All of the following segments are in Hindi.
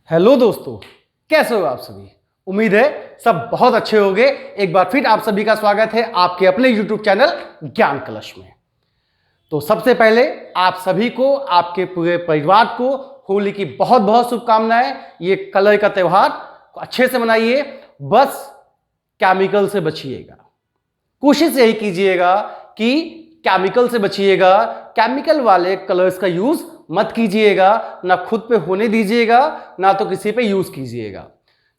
हेलो दोस्तों, कैसे हो आप सभी। उम्मीद है सब बहुत अच्छे होंगे। एक बार फिर आप सभी का स्वागत है आपके अपने YouTube चैनल ज्ञान कलश में। तो सबसे पहले आप सभी को, आपके पूरे परिवार को होली की बहुत बहुत शुभकामनाएं। ये कलर का त्यौहार अच्छे से मनाइए, बस केमिकल से बचिएगा। कोशिश यही कीजिएगा कि केमिकल से बचिएगा। केमिकल वाले कलर्स का यूज मत कीजिएगा, ना खुद पे होने दीजिएगा, ना तो किसी पे यूज कीजिएगा,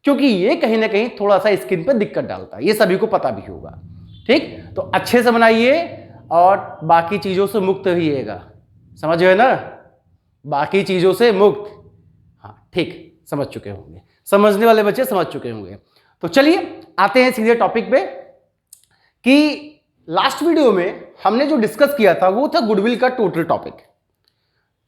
क्योंकि ये कहीं ना कहीं थोड़ा सा स्किन पे दिक्कत डालता है। ये सभी को पता भी होगा। ठीक, तो अच्छे से बनाइए और बाकी चीजों से मुक्त रहिएगा। समझ गए ना, बाकी चीजों से मुक्त। हाँ ठीक, समझ चुके होंगे, समझने वाले बच्चे समझ चुके होंगे। तो चलिए आते हैं सीधे टॉपिक पे कि लास्ट वीडियो में हमने जो डिस्कस किया था वो था गुडविल का टोटल टॉपिक,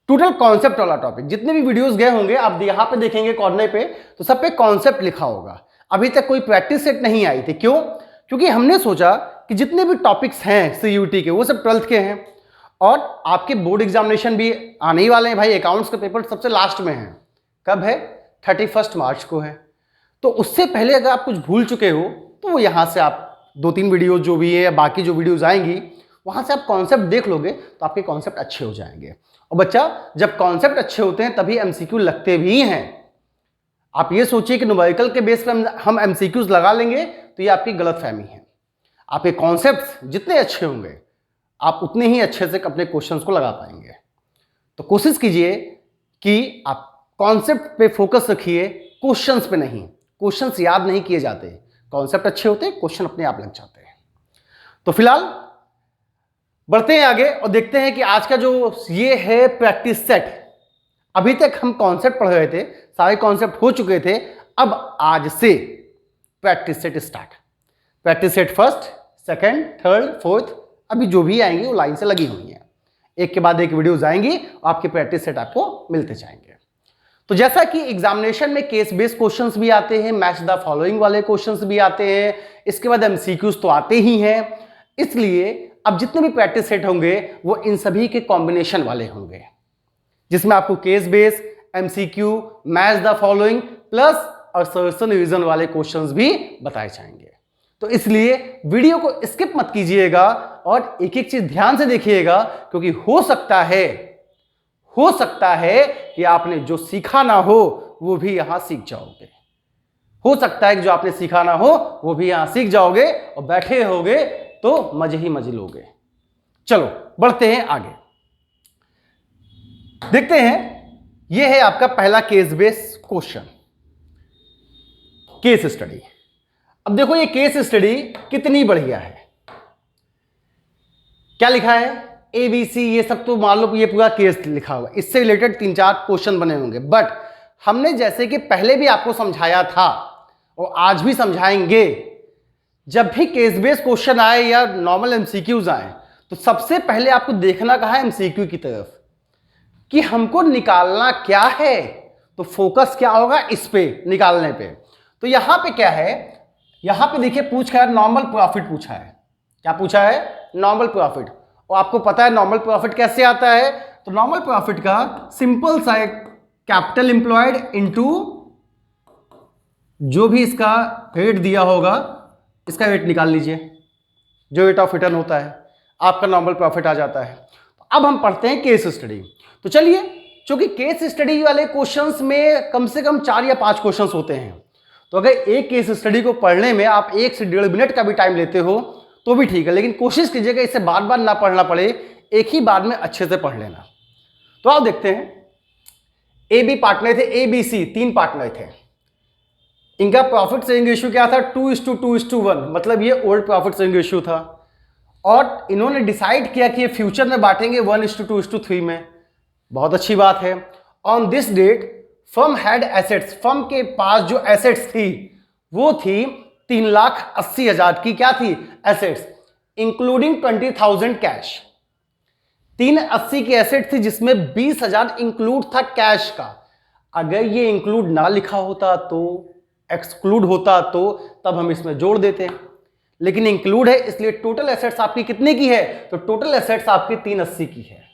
टोटल कॉन्सेप्ट वाला टॉपिक। जितने भी वीडियोस गए होंगे आप यहां पे देखेंगे कॉर्नर पे, तो सब पे कॉन्सेप्ट लिखा होगा। अभी तक कोई प्रैक्टिस सेट नहीं आई थी। क्यों? क्योंकि हमने सोचा कि जितने भी टॉपिक्स हैं सीयूटी के वो सब 12th के हैं और आपके बोर्ड एग्जामिनेशन भी आने ही वाले हैं भाई। अकाउंट्स का पेपर सबसे लास्ट में है। कब है? 31 मार्च को है। तो उससे पहले अगर आप कुछ भूल चुके हो तो वो यहाँ से आप 2-3 वीडियो जो भी है या बाकी जो वीडियोज आएंगी वहां से आप कॉन्सेप्ट देख लोगे तो आपके कॉन्सेप्ट अच्छे हो जाएंगे। और बच्चा, जब कॉन्सेप्ट अच्छे होते हैं तभी एमसीक्यू लगते भी हैं। आप ये सोचिए कि न्यूमेरिकल के बेस पर हम एमसीक्यूज लगा लेंगे तो ये आपकी गलतफहमी है। आपके कॉन्सेप्ट जितने अच्छे होंगे आप उतने ही अच्छे से अपने क्वेश्चंस को लगा पाएंगे। तो कोशिश कीजिए कि आप कॉन्सेप्ट पे फोकस रखिए, क्वेश्चंस पे नहीं। क्वेश्चंस याद नहीं किए जाते, कॉन्सेप्ट अच्छे होते हैं, क्वेश्चन अपने आप लग जाते हैं। तो फिलहाल बढ़ते हैं आगे और देखते हैं कि आज का जो ये है प्रैक्टिस सेट। अभी तक हम कॉन्सेप्ट पढ़ रहे थे, सारे कॉन्सेप्ट हो चुके थे। अब आज से practice set start. Practice set first, second, third, fourth, अभी जो भी आएंगे वो लाइन से लगी हुई हैं। एक के बाद एक वीडियोज आएंगी और आपके प्रैक्टिस सेट आपको मिलते जाएंगे। तो जैसा कि एग्जामिनेशन में केस बेस्ड क्वेश्चंस भी आते हैं, मैच द फॉलोइंग वाले क्वेश्चंस भी आते हैं, इसके बाद एमसीक्यूज तो आते ही हैं। इसलिए अब जितने भी प्रैक्टिस सेट होंगे वो इन सभी के कॉम्बिनेशन वाले होंगे, जिसमें आपको case base, MCQ, match the following plus assertion revision वाले क्वेश्चंस भी बताए जाएंगे। तो इसलिए वीडियो को स्किप मत कीजिएगा और एक एक चीज ध्यान से देखिएगा, क्योंकि हो सकता है कि आपने जो सीखा ना हो वो भी यहां सीख जाओगे। हो सकता है कि जो आपने सीखा ना हो वो भी यहां सीख जाओगे और बैठे होगे तो मजे ही मजे लोगे। चलो बढ़ते हैं आगे, देखते हैं। यह है आपका पहला case based question, case study. अब देखो ये केस स्टडी कितनी बढ़िया है। क्या लिखा है? ABC, ये सब तो मान लो ये पूरा केस लिखा हुआ, इससे रिलेटेड 3-4 क्वेश्चन बने होंगे। बट हमने जैसे कि पहले भी आपको समझाया था और आज भी समझाएंगे, जब भी केस बेस्ड क्वेश्चन आए या नॉर्मल एमसीक्यूज आए तो सबसे पहले आपको देखना कहाँ है? एमसीक्यू की तरफ, कि हमको निकालना क्या है। तो फोकस क्या होगा? इस पे निकालने पे। तो यहां पे क्या है? यहां पे देखिए पूछा है नॉर्मल प्रॉफिट पूछा है। क्या पूछा है? Normal profit. और आपको पता है नॉर्मल प्रॉफिट कैसे आता है? तो नॉर्मल प्रॉफिट का सिंपल सा कैपिटल एम्प्लॉयड इनटू जो भी इसका रेट दिया होगा, इसका रेट निकाल लीजिए, जो रेट ऑफ रिटर्न होता है, आपका नॉर्मल प्रॉफिट आ जाता है। अब हम पढ़ते हैं केस स्टडी। तो चलिए, क्योंकि केस स्टडी वाले क्वेश्चंस में कम से कम 4 या 5 क्वेश्चंस होते हैं, तो अगर एक केस स्टडी को पढ़ने में आप 1 से 1.5 मिनट का भी टाइम लेते हो तो भी ठीक है, लेकिन कोशिश कीजिएगा इसे बार बार ना पढ़ना पड़े, एक ही बार में अच्छे से पढ़ लेना। तो आओ देखते हैं। AB पार्टनर थे, ABC 3 पार्टनर थे। इनका प्रॉफिट शेयरिंग रेशियो क्या था? 2:2:1, मतलब ये ओल्ड प्रॉफिट शेयरिंग रेशियो था। और इन्होंने डिसाइड किया कि ये फ्यूचर में बांटेंगे 1:2:3 में। बहुत अच्छी बात है। On this date firm had assets, firm के पास जो एसेट्स थी वो थी 3,80,000 की। क्या थी? Assets, including 20,000 cash. 380 की एसेट थी जिसमें 20,000 इंक्लूड था कैश का। अगर ये इंक्लूड ना लिखा होता तो, एक्सक्लूड होता तो, तब हम इसमें जोड़ देते, लेकिन इंक्लूड है, इसलिए टोटल एसेट्स आपकी कितने की है? तो टोटल एसेट्स आपकी 380 की है।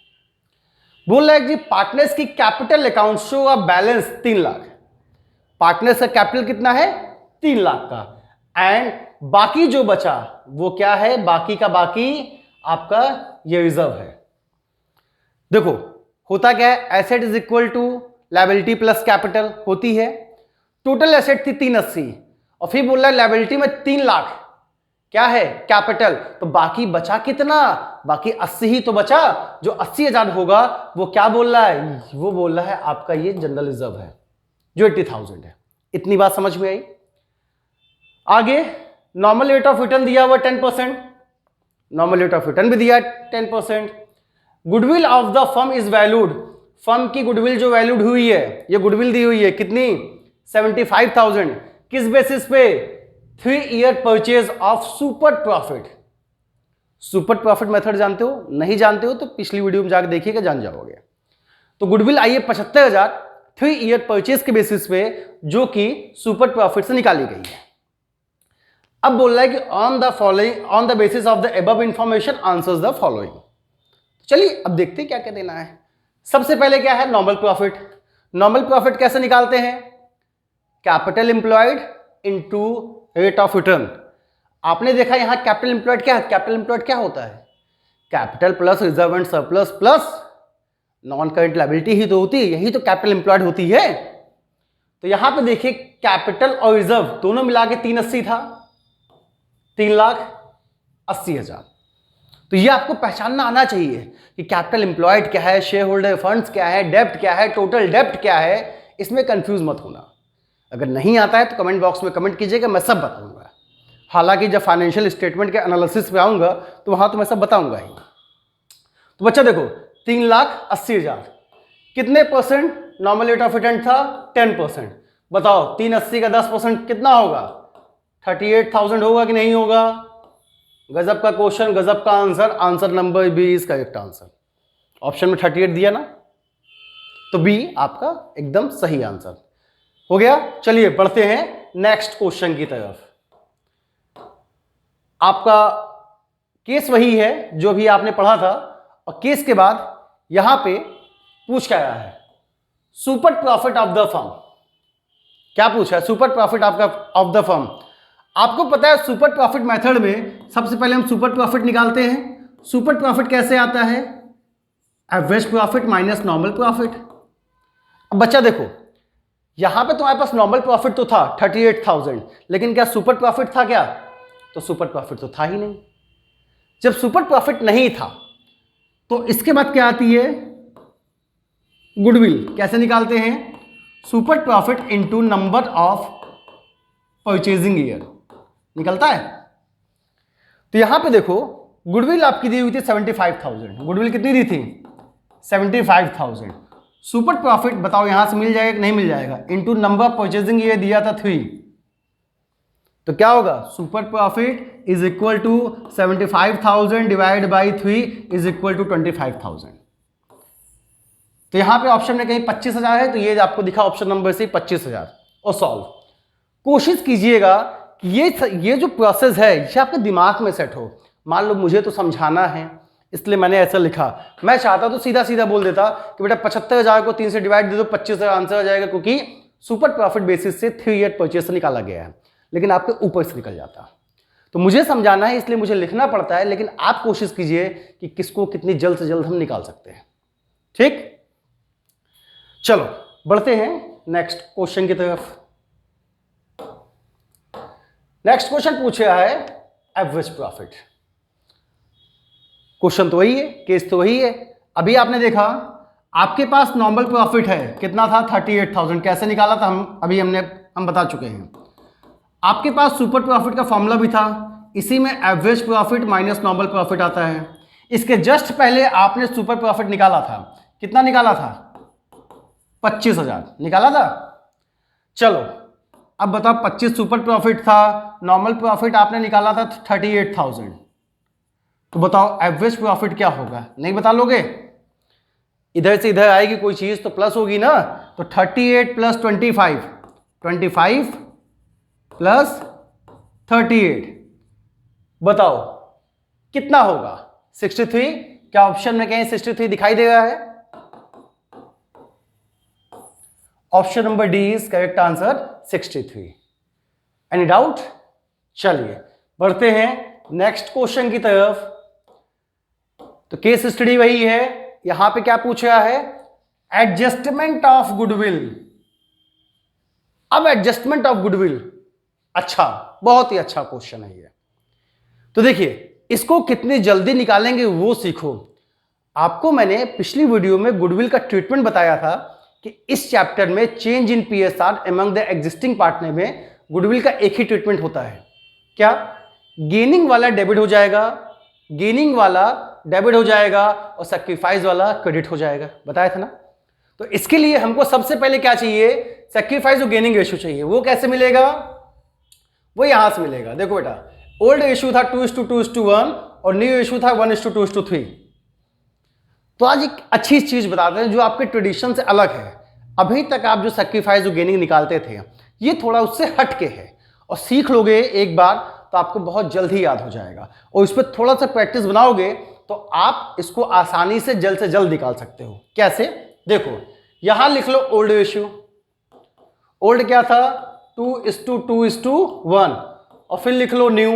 बोल रहा है कि पार्टनर्स की capital account show a balance 3 lakh. Partners का कैपिटल कितना है 3 लाख का, एंड बाकी जो बचा वो क्या है, बाकी का बाकी आपका ये रिजर्व है। देखो होता क्या है, asset is equal to liability plus capital होती है। टोटल एसेट थी 380 और फिर बोल रहा है लायबिलिटी में 3 लाख क्या है कैपिटल, तो बाकी बचा कितना, बाकी 80 ही तो बचा, जो 80,000 होगा वो क्या बोल रहा है, वो बोल रहा है आपका ये जनरल रिजर्व है जो 80,000 है। इतनी बात समझ में आई। आगे नॉर्मल रेट ऑफ रिटर्न दिया हुआ 10%, नॉर्मल रेट ऑफ रिटर्न भी दिया 10%। Goodwill of the firm is valued, firm की गुडविल जो वैल्यूड हुई है, ये गुडविल दी हुई है कितनी 75,000, किस बेसिस पे 3 year purchase of super profit. Super profit method जानते हो, नहीं जानते हो तो पिछली वीडियो में जाकर देखिएगा, जान जाओगे। तो गुडविल आई है 75,000 3 ईयर परचेज के बेसिस पे, जो कि सुपर प्रॉफिट से निकाली गई है। अब बोल रहा है कि on the basis of the above information answers the following. चलिए अब देखते हैं क्या क्या देना है। सबसे पहले क्या है नॉर्मल प्रॉफिट। नॉर्मल प्रॉफिट कैसे निकालते हैं, capital employed into rate of return. आपने देखा यहां कैपिटल एम्प्लॉयड क्या है, कैपिटल एम्प्लॉयड क्या होता है, capital plus reserve and surplus plus non current liability ही तो होती है, यही तो कैपिटल एम्प्लॉयड होती है। तो यहां पे देखिए कैपिटल और रिजर्व दोनों मिला के 380 था, 3,80,000। तो ये आपको पहचानना आना चाहिए कि कैपिटल एम्प्लॉयड क्या है, शेयर होल्डर फंड्स क्या है, डेब्ट क्या है, टोटल डेब्ट क्या है, इसमें कंफ्यूज मत होना। अगर नहीं आता है तो कमेंट बॉक्स में कमेंट कीजिएगा, मैं सब बताऊंगा। हालांकि जब फाइनेंशियल स्टेटमेंट के एनालिसिस पे आऊंगा तो वहां तो मैं सब बताऊंगा ही। तो बच्चा देखो 3,80,000 कितने percent normal rate of return था 10%। बताओ 380 का 10% कितना होगा, 38,000 होगा कि नहीं होगा। गजब का क्वेश्चन, गजब का answer, answer number B is correct answer. Option में 38 दिया ना, तो बी आपका एकदम सही आंसर हो गया। चलिए बढ़ते हैं नेक्स्ट क्वेश्चन की तरफ। आपका केस वही है जो भी आपने पढ़ा था, और केस के बाद यहां पे पूछ क्या आया है, super profit of the firm. क्या पूछा है, super profit of the firm. आपको पता है सुपर प्रॉफिट मेथड में सबसे पहले हम सुपर प्रॉफिट निकालते हैं। सुपर प्रॉफिट कैसे आता है, average profit minus normal profit. अब बच्चा देखो यहां पे तुम्हारे पास नॉर्मल प्रॉफिट तो था 38,000, लेकिन क्या सुपर प्रॉफिट था क्या, तो सुपर प्रॉफिट तो था ही नहीं। जब सुपर प्रॉफिट नहीं था तो इसके बाद क्या आती है, गुडविल। कैसे निकालते हैं, super profit into number of purchasing year निकलता है। तो यहां पे देखो गुडविल आपकी दी हुई थी 75,000, गुडविल कितनी दी थी 75,000। सुपर प्रॉफिट बताओ यहां से मिल जाएगा कि नहीं मिल जाएगा, into number of purchasing year दिया था 3, तो क्या होगा super profit is equal to 75,000 divide by 3 is equal to 25,000। तो यहां पे ऑप्शन में कहीं 25,000 है, तो ये आपको दिखा ऑप्शन नंबर से 25,000 और सॉल्व। कोशिश कीजिएगा कि ये जो प्रोसेस है ये आपके दिमाग में सेट हो। मान लो मुझे तो समझाना है इसलिए मैंने ऐसा लिखा, मैं चाहता तो सीधा सीधा बोल देता कि बेटा 75,000 को 3 से डिवाइड दे दो 25,000 आंसर आ जाएगा, क्योंकि सुपर प्रॉफिट बेसिस से 3 ईयर परचेज से निकाला गया है, लेकिन आपके ऊपर से निकल जाता। तो मुझे समझाना है इसलिए मुझे लिखना पड़ता है, लेकिन आप कोशिश कीजिए कि किसको कितनी जल्द से जल्द हम निकाल सकते हैं। ठीक, चलो बढ़ते हैं नेक्स्ट क्वेश्चन की तरफ। नेक्स्ट क्वेश्चन पूछा है एवरेज प्रॉफिट। क्वेश्चन तो वही है, केस तो वही है। अभी आपने देखा आपके पास नॉर्मल प्रॉफिट है, कितना था 38,000, कैसे निकाला था हम बता चुके हैं। आपके पास सुपर प्रॉफिट का फॉर्मूला भी था, इसी में average profit minus normal profit आता है। इसके जस्ट पहले आपने सुपर प्रॉफिट निकाला था, कितना निकाला था 25,000 निकाला था। चलो अब बताओ 25 सुपर प्रॉफिट था, नॉर्मल प्रॉफिट आपने निकाला था 38,000, तो बताओ एवरेज प्रॉफिट क्या होगा, नहीं बता लोगे। इधर से इधर आएगी कोई चीज तो प्लस होगी ना, तो 38 प्लस 25, 25 प्लस 38 बताओ कितना होगा 63। क्या ऑप्शन में कहीं 63 दिखाई दे रहा है, option number D is correct answer 63। Any doubt? चलिए बढ़ते हैं नेक्स्ट क्वेश्चन की तरफ। तो केस स्टडी वही है, यहां पे क्या पूछा है, एडजस्टमेंट ऑफ गुडविल। अब एडजस्टमेंट ऑफ गुडविल, अच्छा, बहुत ही अच्छा क्वेश्चन है ये। तो देखिए इसको कितनी जल्दी निकालेंगे वो सीखो। आपको मैंने पिछली वीडियो में गुडविल का ट्रीटमेंट बताया था कि इस चैप्टर में change in PSR among the existing partner में गुडविल का एक ही ट्रीटमेंट होता है। क्या? गेनिंग वाला डेबिट हो जाएगा, गेनिंग वाला डेबिट हो जाएगा और सैक्रिफाइस वाला क्रेडिट हो जाएगा, बताया था ना। तो इसके लिए हमको सबसे पहले क्या चाहिए, सैक्रिफाइस और गेनिंग रेशियो चाहिए। वो कैसे मिलेगा? वो यहां से मिलेगा। देखो बेटा, ओल्ड रेशियो था 2:2:1 और न्यू रेशियो था 1:2:3। तो आज एक अच्छी चीज बताते हैं जो आपके ट्रेडिशन से अलग है। अभी तक आप जो सैक्रिफाइस और गेनिंग निकालते थे ये थोड़ा उससे हट के है, और सीख लोगे एक बार तो आपको बहुत जल्द ही याद हो जाएगा, और इस पर थोड़ा सा प्रैक्टिस बनाओगे तो आप इसको आसानी से जल्द निकाल सकते हो। कैसे? देखो यहां लिख लो ओल्ड रेशियो। ओल्ड क्या था? 2:2:1, और फिर लिख लो न्यू।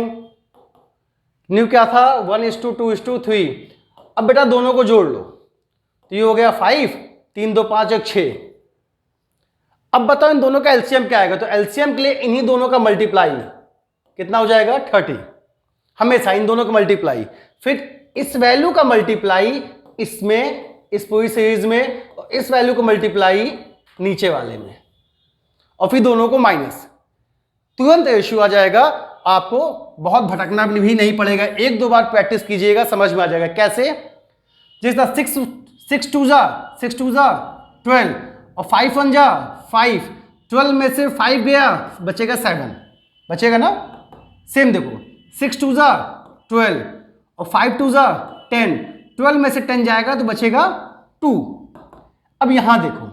न्यू क्या था? 1:2:3। अब बेटा दोनों को जोड़ लो तो ये हो गया 5, 3 2 5 1 6। अब बताओ इन दोनों का एलसीएम क्या आएगा? तो एलसीएम के लिए इन्हीं दोनों का मल्टीप्लाई कितना हो जाएगा? 30। हमेशा इन दोनों का मल्टीप्लाई, फिर इस वैल्यू का मल्टीप्लाई इसमें, इस पूरी सीरीज में, और इस वैल्यू को मल्टीप्लाई नीचे वाले में, और फिर दोनों को माइनस। तुरंत रेशियो आ जाएगा। आपको बहुत भटकना भी नहीं पड़ेगा, एक दो बार प्रैक्टिस कीजिएगा समझ में आ जाएगा। कैसे? जिस तरह 6 2 12 और 5 1 5, 12 में से 5 गया बचेगा 7, बचेगा ना। सेम देखो 6 2 12 और 5 2 10, 12 में से 10 जाएगा तो बचेगा 2। अब यहां देखो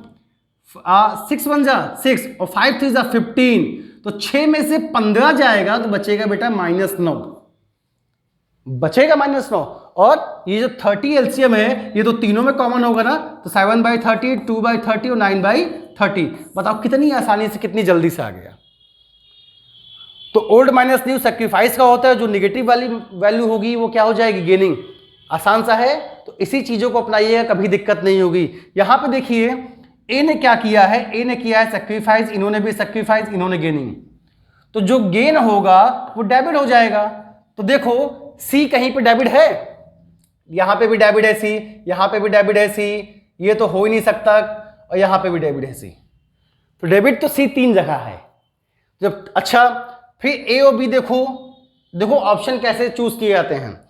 6 1 6 और 5 3 15, तो 6 में से 15 जाएगा तो बचेगा बेटा -9, बचेगा -9। और ये जो 30 एलसीएम है ये तो तीनों में कॉमन होगा ना, तो 7/30, 2/30 और 9/30। बताओ कितनी आसानी से, कितनी जल्दी से आ गया। तो ओल्ड माइनस न्यू सैक्रिफाइस का होता है, जो निगेटिव वाली वैल्यू होगी वो क्या हो जाएगी? गेनिंग। आसान सा है, तो इसी चीजों को अपनाइएगा, कभी दिक्कत नहीं होगी। यहां पे देखिए ए ने क्या किया है, ए ने किया है सैक्रिफाइस, इन्होंने भी सैक्रिफाइस, इन्होंने गेनिंग। तो जो गेन होगा वो डेबिट हो जाएगा। तो देखो सी कहीं पे डेबिट है, यहां पे भी डेबिट है सी, यहां पे भी डेबिट है सी, ये तो हो ही नहीं सकता, और यहां पे भी डेबिट है सी। तो डेबिट तो सी 3 जगह है। जब अच्छा फिर ए और बी देखो, देखो ऑप्शन कैसे चूज किए जाते हैं।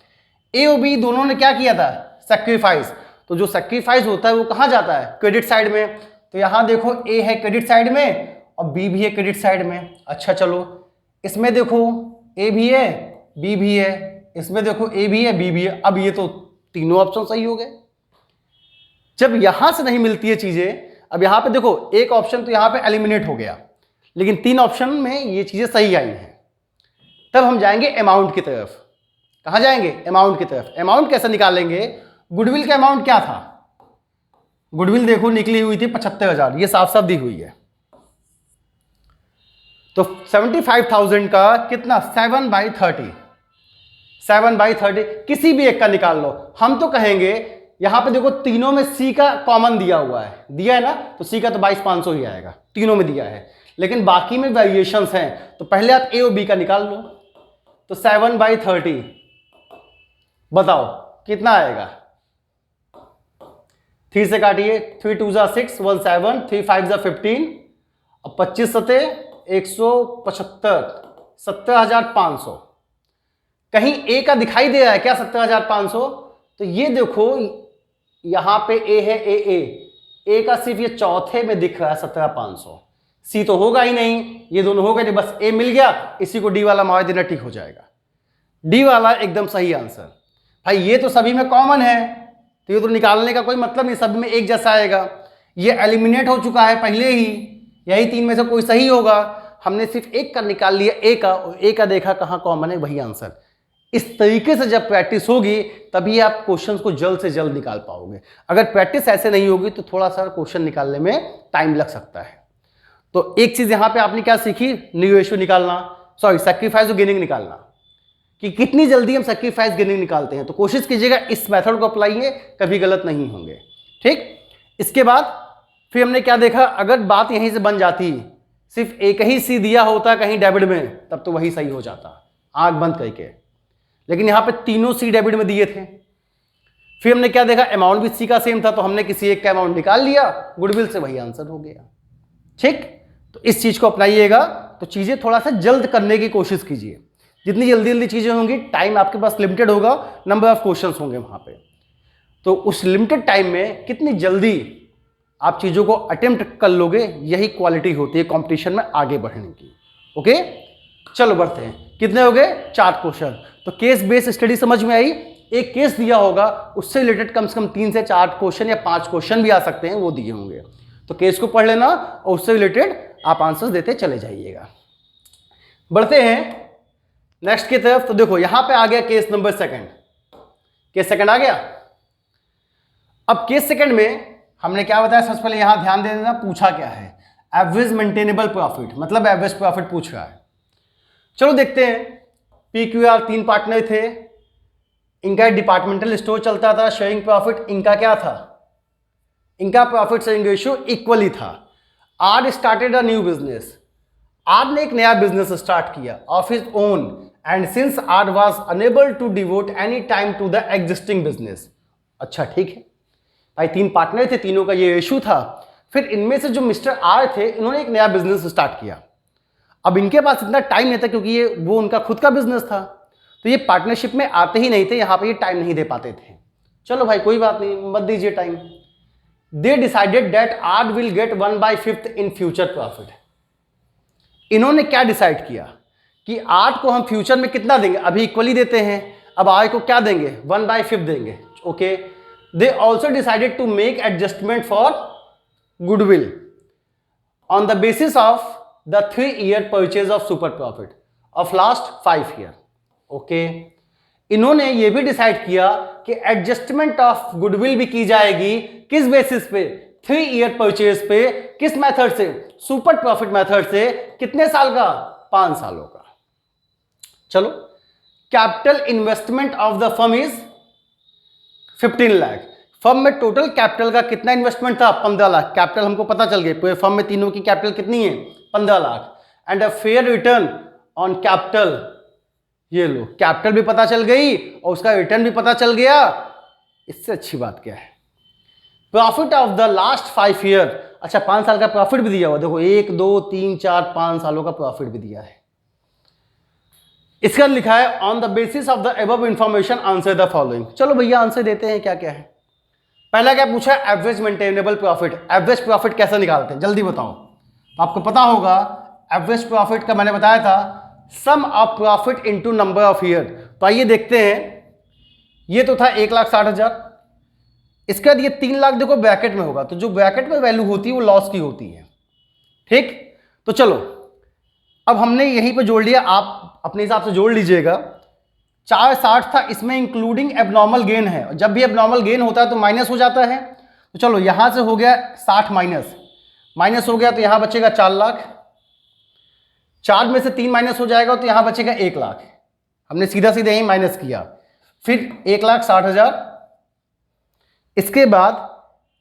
ए और बी दोनों ने क्या किया था? सैक्रिफाइस। तो जो सैक्रिफाइस होता है वो कहां जाता है? क्रेडिट साइड में। तो यहां देखो ए है क्रेडिट साइड में और बी भी है क्रेडिट साइड में। अच्छा चलो इसमें देखो ए भी है बी भी है, इसमें देखो ए भी है बी भी है। अब ये तो तीनों ऑप्शन सही हो गए। जब यहां से नहीं मिलती है चीजें, अब यहां पे देखो एक ऑप्शन तो यहां पे एलिमिनेट हो गया, लेकिन 3 ऑप्शन में ये चीजें सही आई हैं। तब हम जाएंगे अमाउंट की तरफ। कहां जाएंगे? अमाउंट की तरफ। अमाउंट कैसे निकालेंगे? गुडविल का अमाउंट क्या था? गुडविल देखो निकली हुई थी 75,000, ये साफ साफ दी हुई है। तो 75,000 का कितना? 7/30, 7/30 किसी भी एक का निकाल लो। हम तो कहेंगे यहां पे देखो तीनों में सी का कॉमन दिया हुआ है, दिया है ना, तो सी का तो 22,500 ही आएगा, तीनों में दिया है। लेकिन बाकी में वेरिएशंस हैं, तो पहले आप ए और बी का निकाल लो। तो 7/30 बताओ कितना आएगा? 3 से काटिए, 3 2 6 1 7, 3 5 15 और 25 सते 175, 70,500। कहीं ए का दिखाई दे रहा है क्या 70,500? तो ये देखो यहां पे ए है, ए का सिर्फ ये चौथे में दिख रहा है 17,500। सी तो होगा ही नहीं, ये दोनों हो गए नहीं, बस ए मिल गया, इसी को डी वाला मार देना, ठीक हो जाएगा। डी वाला एकदम सही आंसर। भाई ये तो सभी में कॉमन है, तो ये तो निकालने का कोई मतलब नहीं, सभी में एक जैसा आएगा। ये एलिमिनेट हो चुका है पहले ही, यही 3 में से कोई सही होगा। हमने सिर्फ एक का निकाल लिया, ए का, और ए का देखा कहां कॉमन है, वही आंसर। इस तरीके से जब प्रैक्टिस होगी तभी आप क्वेश्चंस को जल्द से जल्द निकाल पाओगे। अगर प्रैक्टिस ऐसे नहीं होगी तो थोड़ा सा क्वेश्चन निकालने में टाइम लग सकता है। तो एक चीज यहां पे आपने क्या सीखी, न्यू रेशियो निकालना, सॉरी सैक्रिफाइस और गेनिंग निकालना, कि कितनी जल्दी हम सैक्रिफाइस गेनिंग निकालते हैं। तो कोशिश कीजिएगा इस मेथड को अप्लाई, कभी गलत नहीं होंगे। ठीक, इसके बाद फिर हमने क्या देखा, अगर बात यहीं से बन जाती, सिर्फ एक ही सी दिया होता कहीं डेबिट में, तब तो वही सही हो जाता आंख बंद करके, लेकिन यहां पे तीनों सी डेबिट में दिए थे। फिर हमने क्या देखा, अमाउंट भी सी का सेम था, तो हमने किसी एक का अमाउंट निकाल लिया, गुडविल से वही आंसर हो गया। ठीक, तो इस चीज को अपनाइएगा। तो चीजें थोड़ा सा जल्द करने की कोशिश कीजिए, जितनी जल्दी जल्दी चीजें होंगी, टाइम आपके पास लिमिटेड होगा, नंबर ऑफ क्वेश्चंस होंगे वहां पे, तो उस लिमिटेड टाइम में कितनी जल्दी आप चीजों को अटेम्प्ट कर लोगे, यही क्वालिटी होती है कंपटीशन में आगे बढ़ने की। ओके, चलो बढ़ते हैं। कितने हो गए, 4 क्वेश्चन। तो केस बेस्ड स्टडी समझ में आई, एक केस दिया होगा, उससे रिलेटेड कम से कम 3 से 4 क्वेश्चन या 5 क्वेश्चन भी आ सकते हैं, वो दिए होंगे। तो केस को पढ़ लेना और उससे रिलेटेड आप आंसर्स देते चले जाइएगा। बढ़ते हैं नेक्स्ट की तरफ। तो देखो यहां पे आ गया केस नंबर 2, केस 2 आ गया। अब केस 2 में हमने क्या बताया, सबसे पहले यहां ध्यान दे देना, पूछा क्या है, एवरेज मेंटेनेबल प्रॉफिट, मतलब एवरेज प्रॉफिट पूछ रहा है। चलो देखते हैं। PQR 3 पार्टनर थे, इनका डिपार्टमेंटल स्टोर चलता था, शेयरिंग प्रॉफिट इनका क्या था, इनका प्रॉफिट शेयरिंग रेशियो इक्वली था। R started a new business, R ने एक नया बिजनेस स्टार्ट किया of his own, and since R was unable to devote any time to the existing business. अच्छा ठीक है भाई, 3 पार्टनर थे, तीनों का ये रेशियो था। फिर इनमें से जो मिस्टर आर थे, इन्होंने एक नया बिजनेस स्टार्ट किया। अब इनके पास इतना टाइम नहीं था, क्योंकि वो उनका खुद का बिजनेस था, तो ये पार्टनरशिप में आते ही नहीं थे, यहां पे ये टाइम नहीं दे पाते थे। चलो भाई कोई बात नहीं, मत दीजिए time. They decided that R will get 1/5 in future profit. इन्होंने क्या डिसाइड किया कि आर को हम फ्यूचर में कितना देंगे, अभी इक्वली देते हैं, अब आर को क्या देंगे, 1/5 देंगे। Okay, they also decided to make adjustment for goodwill on the basis of the 3-year purchase of super profit of last 5 year। Okay, इन्होंने ये भी डिसाइड किया कि एडजस्टमेंट ऑफ गुडविल भी की जाएगी, किस बेसिस पे, 3-year परचेज पे, किस मेथड से, सुपर प्रॉफिट मेथड से। कितने साल का, 5 सालों का। चलो, capital investment of the firm is 15 lakh. Firm में टोटल कैपिटल का कितना इन्वेस्टमेंट था, 15 लाख। कैपिटल हमको पता चल गया, पूरे फर्म में तीनों की कैपिटल कितनी है, 15 lakh. And a fair return on capital, ये लो, कैपिटल भी पता चल गई और उसका रिटर्न भी पता चल गया। इससे अच्छी बात क्या है, profit of the last 5 year. अच्छा, 5 साल का प्रॉफिट भी दिया हुआ, देखो 1 2 3 4 5 सालों का प्रॉफिट भी दिया है। इसका लिखा है on the basis of the above information answer the following. चलो भैया आंसर देते हैं, क्या क्या है। पहला क्या पूछा, average maintainable profit. Average profit कैसे निकालते हैं, जल्दी बताओ। आपको पता होगा एवरेज प्रॉफिट का मैंने बताया था, sum of profit into number of year. तो आइए देखते हैं, ये तो था 1,60,000, इसके बाद ये 3 लाख देखो ब्रैकेट में होगा, तो जो ब्रैकेट में वैल्यू होती है वो लॉस की होती है। ठीक, तो चलो अब हमने यहीं पे जोड़ लिया, आप अपने हिसाब से जोड़ लीजिएगा। 460 था, इसमें इंक्लूडिंग एबनॉर्मल गेन है, जब भी एबनॉर्मल गेन होता है तो माइनस हो जाता है। तो चलो यहां से हो गया 60 माइनस हो गया, तो यहां बचेगा 4 लाख। 4 में से 3 माइनस हो जाएगा, तो यहां बचेगा 1 लाख। हमने सीधा सीधा यही माइनस किया, फिर 1,60,000। इसके बाद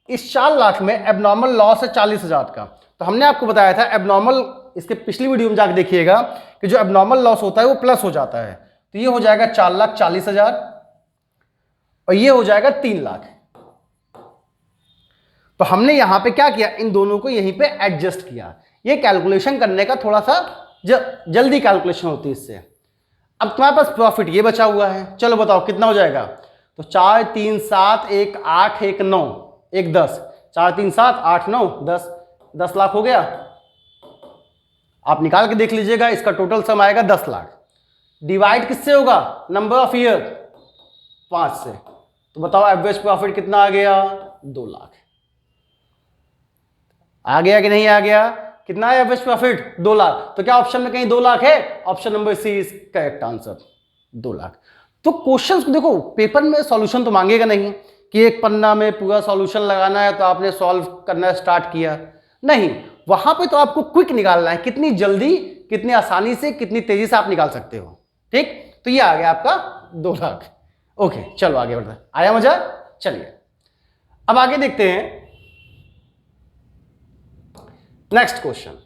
इस 4 लाख में एबनॉर्मल लॉस है 40,000 का। तो हमने आपको बताया था एबनॉर्मल, इसके पिछली वीडियो में जाकर देखिएगा कि जो एबनॉर्मल लॉस होता है वो प्लस हो जाता है। तो ये हो जाएगा 4,40,000 और ये हो जाएगा 3 लाख। तो हमने यहां पे क्या किया, इन दोनों को यहीं पे एडजस्ट किया। ये कैलकुलेशन करने का थोड़ा सा जल्दी कैलकुलेशन होती है इससे। अब तुम्हारे पास प्रॉफिट ये बचा हुआ है, चलो बताओ कितना हो जाएगा। तो 4 3 7 1 8 1 9 1 10, 4 3 7 8 9 10, 10 लाख हो गया। आप निकाल के देख लीजिएगा, इसका टोटल सम आएगा 10 लाख। डिवाइड किससे होगा, नंबर ऑफ ईयर, 5 से। तो बताओ एवरेज प्रॉफिट कितना आ गया, 2 लाख। आ गया कि नहीं आ गया, कितना है एवरेज प्रॉफिट, 2 लाख। तो क्या ऑप्शन में कहीं 2 लाख है, option number C is correct answer, 2 lakh. तो क्वेश्चंस को देखो, पेपर में सॉल्यूशन तो मांगेगा नहीं कि एक पन्ना में पूरा सॉल्यूशन लगाना है तो आपने सॉल्व करना स्टार्ट किया, नहीं। वहां पे तो आपको क्विक निकालना है, कितनी जल्दी, कितनी आसानी से, कितनी तेजी से आप निकाल सकते हो। ठीक, तो ये आ गया आपका 2 लाख। ओके, चलो आगे बढ़ते हैं। आया मजा? चलिए अब आगे देखते हैं नेक्स्ट क्वेश्चन।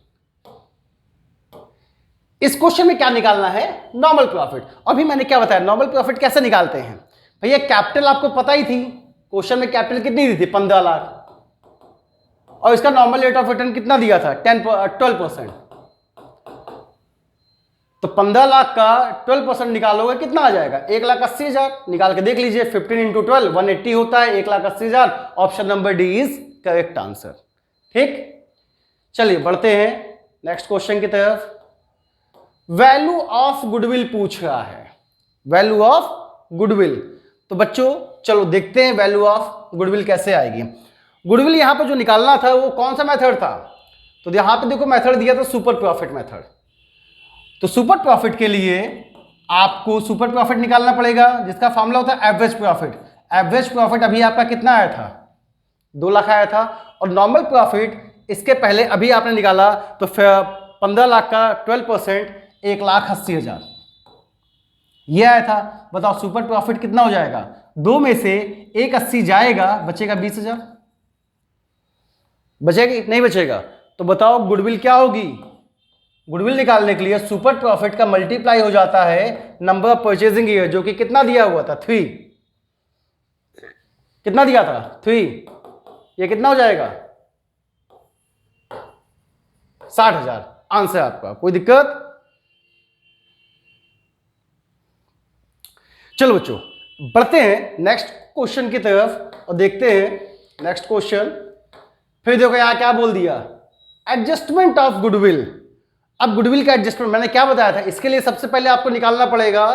इस क्वेश्चन में क्या निकालना है? Normal profit. अभी मैंने क्या बताया, नॉर्मल प्रॉफिट कैसे निकालते हैं भैया। कैपिटल आपको पता ही थी, क्वेश्चन में कैपिटल कितनी दी थी? 15 लाख, और इसका नॉर्मल रेट ऑफ रिटर्न कितना दिया था? 12%। तो 15 लाख का 12% निकालोगे कितना आ जाएगा? 1,80,000। निकाल के देख लीजिए, 15 × 12 180 होता है, 1,80,000। Option number D is correct answer. ठीक, चलिए बढ़ते हैं नेक्स्ट क्वेश्चन की तरफ। वैल्यू ऑफ गुडविल पूछ रहा है, वैल्यू ऑफ गुडविल। तो बच्चों चलो देखते हैं वैल्यू ऑफ गुडविल कैसे आएगी। गुडविल यहां पर जो निकालना था वो कौन सा मेथड था? तो यहां पे देखो मेथड दिया था सुपर प्रॉफिट मेथड। तो सुपर प्रॉफिट के लिए आपको सुपर प्रॉफिट निकालना पड़ेगा, जिसका फॉर्मूला होता है एवरेज प्रॉफिट। एवरेज प्रॉफिट अभी आपका कितना आया था? 2 लाख आया था। और नॉर्मल प्रॉफिट इसके पहले अभी आपने निकाला तो 15 लाख का 12% 1,80,000 ये आया था। बताओ सुपर प्रॉफिट कितना हो जाएगा? 2 में से 1,80 जाएगा, बचेगा 20,000। बचेगी? नहीं बचेगा। तो बताओ गुडविल क्या होगी? गुडविल निकालने के लिए सुपर प्रॉफिट का मल्टीप्लाई हो जाता है नंबर ऑफ परचेजिंग ईयर, जो कि कितना दिया हुआ था? 3। कितना दिया था? 3। ये कितना हो जाएगा? 60,000। आंसर आपका, कोई दिक्कत? चलो बच्चों बढ़ते हैं नेक्स्ट क्वेश्चन की तरफ और देखते हैं नेक्स्ट क्वेश्चन। फिर देखो यहां क्या बोल दिया, एडजस्टमेंट ऑफ गुडविल। अब गुडविल का एडजस्टमेंट मैंने क्या बताया था, इसके लिए सबसे पहले आपको निकालना पड़ेगा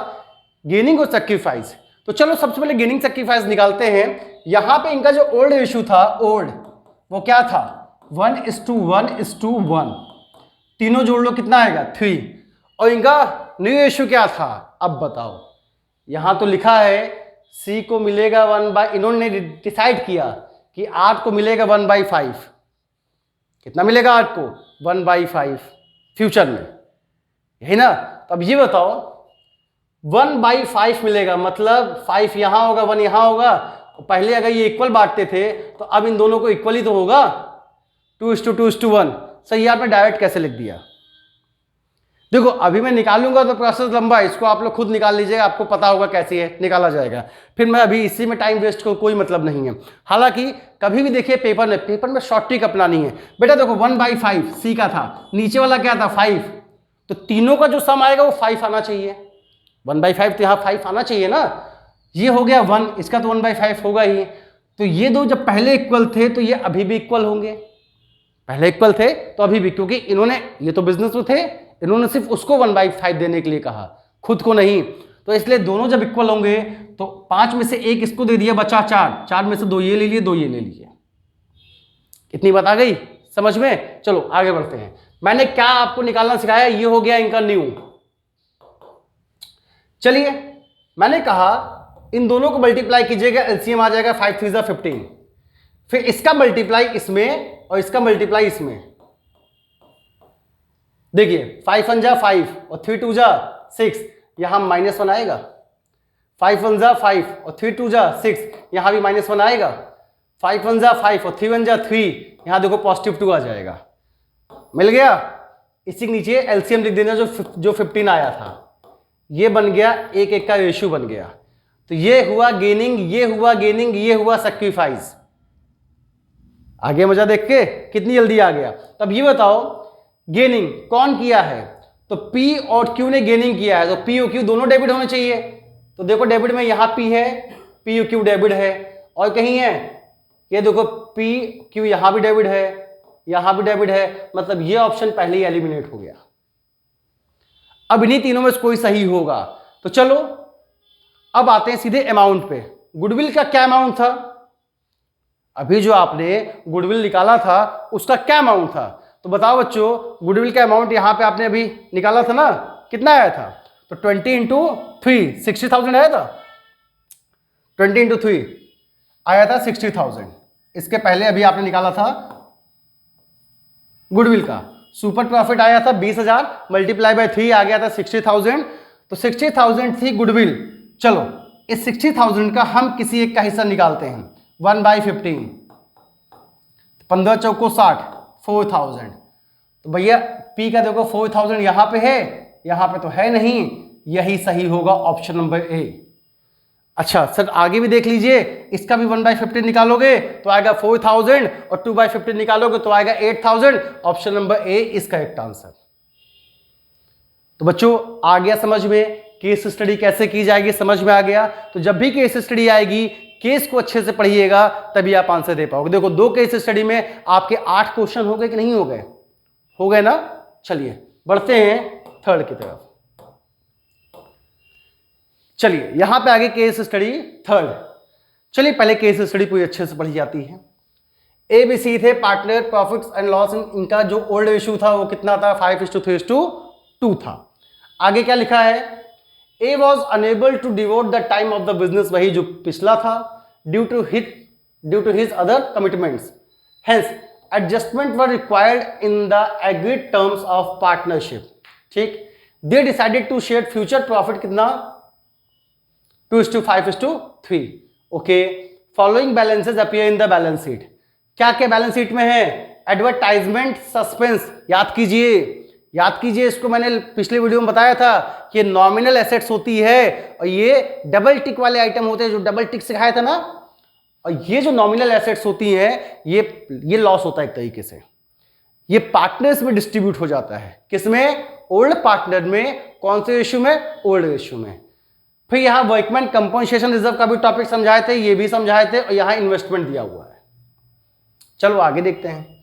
गेनिंग और सैक्रिफाइस। तो चलो सबसे पहले गेनिंग सैक्रिफाइस निकालते हैं। यहां पे इनका जो ओल्ड रेशियो था, ओल्ड वो क्या था? 1:1:1। तीनों जोड़ लो कितना आएगा? 3। और इनका न्यू रेशियो क्या था? अब बताओ, यहां तो लिखा है सी को मिलेगा 1/, इन्होंने डिसाइड किया कि 8 को मिलेगा 1/5। कितना मिलेगा 8 को? 1/5 फ्यूचर में, यही ना? तो अब ये बताओ 1/5 मिलेगा, मतलब 5 यहां होगा, 1 यहां होगा। पहले अगर ये इक्वल बांटते थे तो अब इन दोनों को इक्वल ही तो होगा, 2:2:1। सही, आपने डायरेक्ट कैसे लिख दिया? देखो अभी मैं निकालूंगा तो प्रोसेस लंबा है, इसको आप लोग खुद निकाल लीजिएगा, आपको पता होगा कैसे है निकाला जाएगा। फिर मैं अभी इसी में टाइम वेस्ट को कोई मतलब नहीं है। हालांकि कभी भी देखिए पेपर में शॉर्ट ट्रिक अपनानी है। बेटा देखो 1/5 सी का था, नीचे वाला क्या था? 5। तो तीनों का जो सम आएगा वो 5 आना चाहिए। 1/5 तो यहाँ 5 आना चाहिए ना। ये हो गया 1, इसका तो 1/5 होगा ही। तो ये दो जब पहले इक्वल थे तो ये अभी भी इक्वल होंगे। पहले इक्वल थे तो अभी भी, क्योंकि इन्होंने, ये तो बिजनेस में थे, इन्होंने सिर्फ उसको 1/5 देने के लिए कहा, खुद को नहीं। तो इसलिए दोनों जब इक्वल होंगे तो 5 में से 1 इसको दे दिया, बचा 4। 4 में से 2 ये ले लिए, 2 ये ले लिए। इतनी बात आ गई समझ में? चलो आगे बढ़ते हैं। मैंने क्या आपको निकालना सिखाया? ये हो गया इनका न्यू। चलिए मैंने कहा इन दोनों को मल्टीप्लाई कीजिएगा, एलसीएम आ जाएगा 5 3 15। फिर इसका मल्टीप्लाई इसमें और इसका मल्टीप्लाई इसमें। देखिए 5 1 जा 5 और 3 2 जा 6, यहां -1 आएगा। 5 1 जा 5 और 3 2 जा 6, यहां भी -1 आएगा। 5 1 जा 5 और 3 1 जा 3, यहां देखो +2 आ जाएगा। मिल गया? इसी के नीचे एलसीएम लिख देना जो 15 आया था। ये बन गया 1:1 का रेशियो बन गया। तो ये हुआ गेनिंग, ये हुआ गेनिंग, ये हुआ सैक्रिफाइस। आगे मजा देख के कितनी जल्दी आ गया। तब ये बताओ गेनिंग कौन किया है? तो P और Q ने गेनिंग किया है, तो P और Q दोनों डेबिट होने चाहिए। तो देखो डेबिट में यहां P है, P और Q डेबिट है, और कहीं है ये देखो P Q यहां भी डेबिट है, यहां भी डेबिट है, मतलब ये ऑप्शन पहले ही एलिमिनेट हो गया। अब इन्हीं तीनों में से कोई सही होगा। तो चलो अब आते हैं सीधे अमाउंट पे। गुडविल का क्या अमाउंट था? अभी जो आपने गुडविल निकाला था उसका क्या अमाउंट था? तो बताओ बच्चों, गुडविल का अमाउंट यहां पे आपने अभी निकाला था ना, कितना आया था? तो 20 × 3 60,000 आया था। 20 × 3 आया था 60,000। इसके पहले अभी आपने निकाला था गुडविल का सुपर प्रॉफिट आया था 20,000 मल्टीप्लाई बाय 3 आ गया था 60,000, तो 60,000 थी गुडविल। चलो इस 60,000 का हम किसी एक का हिस्सा निकालते हैं 1/15, 15 चौको 60, 4,000। तो भैया पी का देखो 4,000 यहां पे है, यहां पे तो है नहीं, यही सही होगा ऑप्शन नंबर ए। अच्छा सर आगे भी देख लीजिए, इसका भी 1/15 निकालोगे तो आएगा 4,000 और 2/15 निकालोगे तो आएगा 8,000। Option number A is correct answer. तो बच्चों आ गया समझ में केस स्टडी कैसे की जाएगी, समझ में आ गया। तो जब भी केस स्टडी आएगी केस को अच्छे से पढ़िएगा तभी आप आंसर दे पाओगे। देखो 2 केस स्टडी में आपके 8 क्वेश्चन हो गए कि नहीं हो गए? हो गए ना। चलिए बढ़ते हैं थर्ड की तरफ। चलिए यहां पे आगे केस स्टडी थर्ड। चलिए पहले केस स्टडी पूरी अच्छे से पढ़ी जाती है। ABC थे पार्टनर, प्रॉफिट्स एंड लॉस, इनका जो ओल्ड रेशियो था वो कितना था? 5:3:2 था। आगे क्या लिखा है? A was unable to devote the time of the business, वही जो पिछला था, due to his other commitments. Hence, adjustment were required in the agreed terms of partnership. ठीक, they decided to share future profit कितना? 2:5:3. Okay, following balances appear in the balance sheet. क्या क्या बैलेंस शीट में है? एडवर्टाइजमेंट, सस्पेंस, याद कीजिए इसको मैंने पिछले वीडियो में बताया था कि नॉमिनल एसेट्स होती है और ये डबल टिक वाले आइटम होते हैं, जो डबल टिक सिखाया था ना। और ये जो नॉमिनल एसेट्स होती हैं ये लॉस होता है एक तरीके से, ये पार्टनर्स में डिस्ट्रीब्यूट हो जाता है। किसमें? ओल्ड पार्टनर में। कौन से रेशियो में? ओल्ड रेशियो में। फिर यहां वर्कमैन कंपनसेशन रिजर्व का भी टॉपिक समझाए थे, ये भी समझाए थे, और यहां इन्वेस्टमेंट दिया हुआ है। चलो आगे देखते हैं।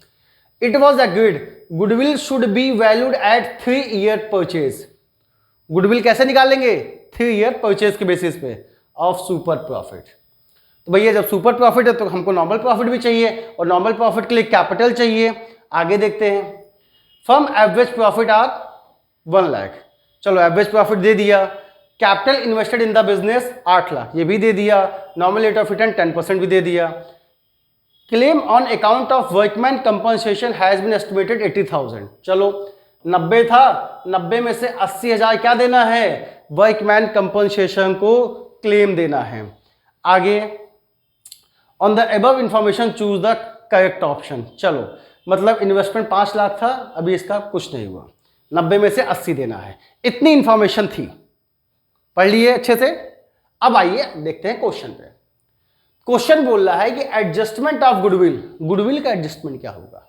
It was agreed goodwill should be valued at 3-year purchase. Goodwill कैसे निकालेंगे? 3-year परचेज के बेसिस पे ऑफ सुपर प्रॉफिट। तो भैया जब सुपर प्रॉफिट है तो हमको नॉर्मल प्रॉफिट भी चाहिए, और नॉर्मल प्रॉफिट के लिए कैपिटल चाहिए। आगे देखते हैं। Firm average profit R 1 lakh. चलो एवरेज प्रॉफिट दे दिया। Capital invested in the business 8 lakh, ये भी दे दिया। नॉर्मल रेट ऑफ रिटर्न 10% भी दे दिया। Claim on account of workman compensation has been estimated 80,000। चलो 90 था, 90 में से 80,000 क्या देना है? वर्कमैन कंपनसेशन को क्लेम देना है। आगे on the above information choose the correct option. चलो मतलब इन्वेस्टमेंट 5 लाख था, अभी इसका कुछ नहीं हुआ, 90 में से 80 देना है, इतनी इंफॉर्मेशन थी। पढ़ लिए अच्छे से। अब आइए देखते हैं क्वेश्चन पे। क्वेश्चन बोल रहा है कि एडजस्टमेंट ऑफ गुडविल, गुडविल का एडजस्टमेंट क्या होगा?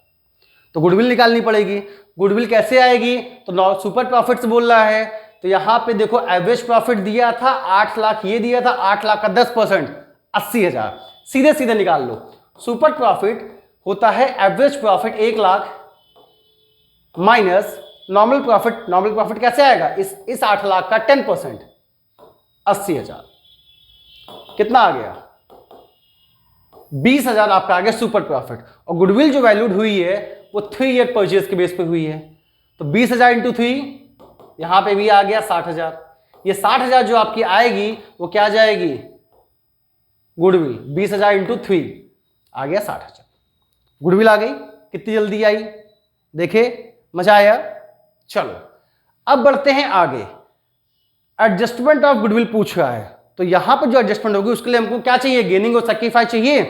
तो गुडविल निकालनी पड़ेगी। गुडविल कैसे आएगी? तो सुपर प्रॉफिट से बोल रहा है, तो यहां पे देखो एवरेज प्रॉफिट दिया था 8 लाख, ये दिया था 8 लाख का 10% 80,000, सीधे सीधे निकाल लो। सुपर प्रॉफिट होता है average profit 1 lakh minus normal profit. Normal profit कैसे आएगा? इस 8 लाख का 10% 80,000, कितना आ गया? 20,000 आपका आ गया सुपर प्रॉफिट। और गुडविल जो वैल्यूड हुई है वो 3-year परचेज के बेस पे हुई है, तो 20,000 इंटू 3, यहां पे भी आ गया 60,000। ये 60,000 जो आपकी आएगी वो क्या जाएगी? गुडविल। 20,000 इंटू 3 आ गया 60,000। गुडविल आ गई, कितनी जल्दी आई, देखे, मजा आया। चलो अब बढ़ते हैं आगे। एडजस्टमेंट ऑफ गुडविल पूछ रहा है, तो यहां पर जो एडजस्टमेंट होगी उसके लिए हमको क्या चाहिए? गेनिंग और सैक्रिफाइस चाहिए।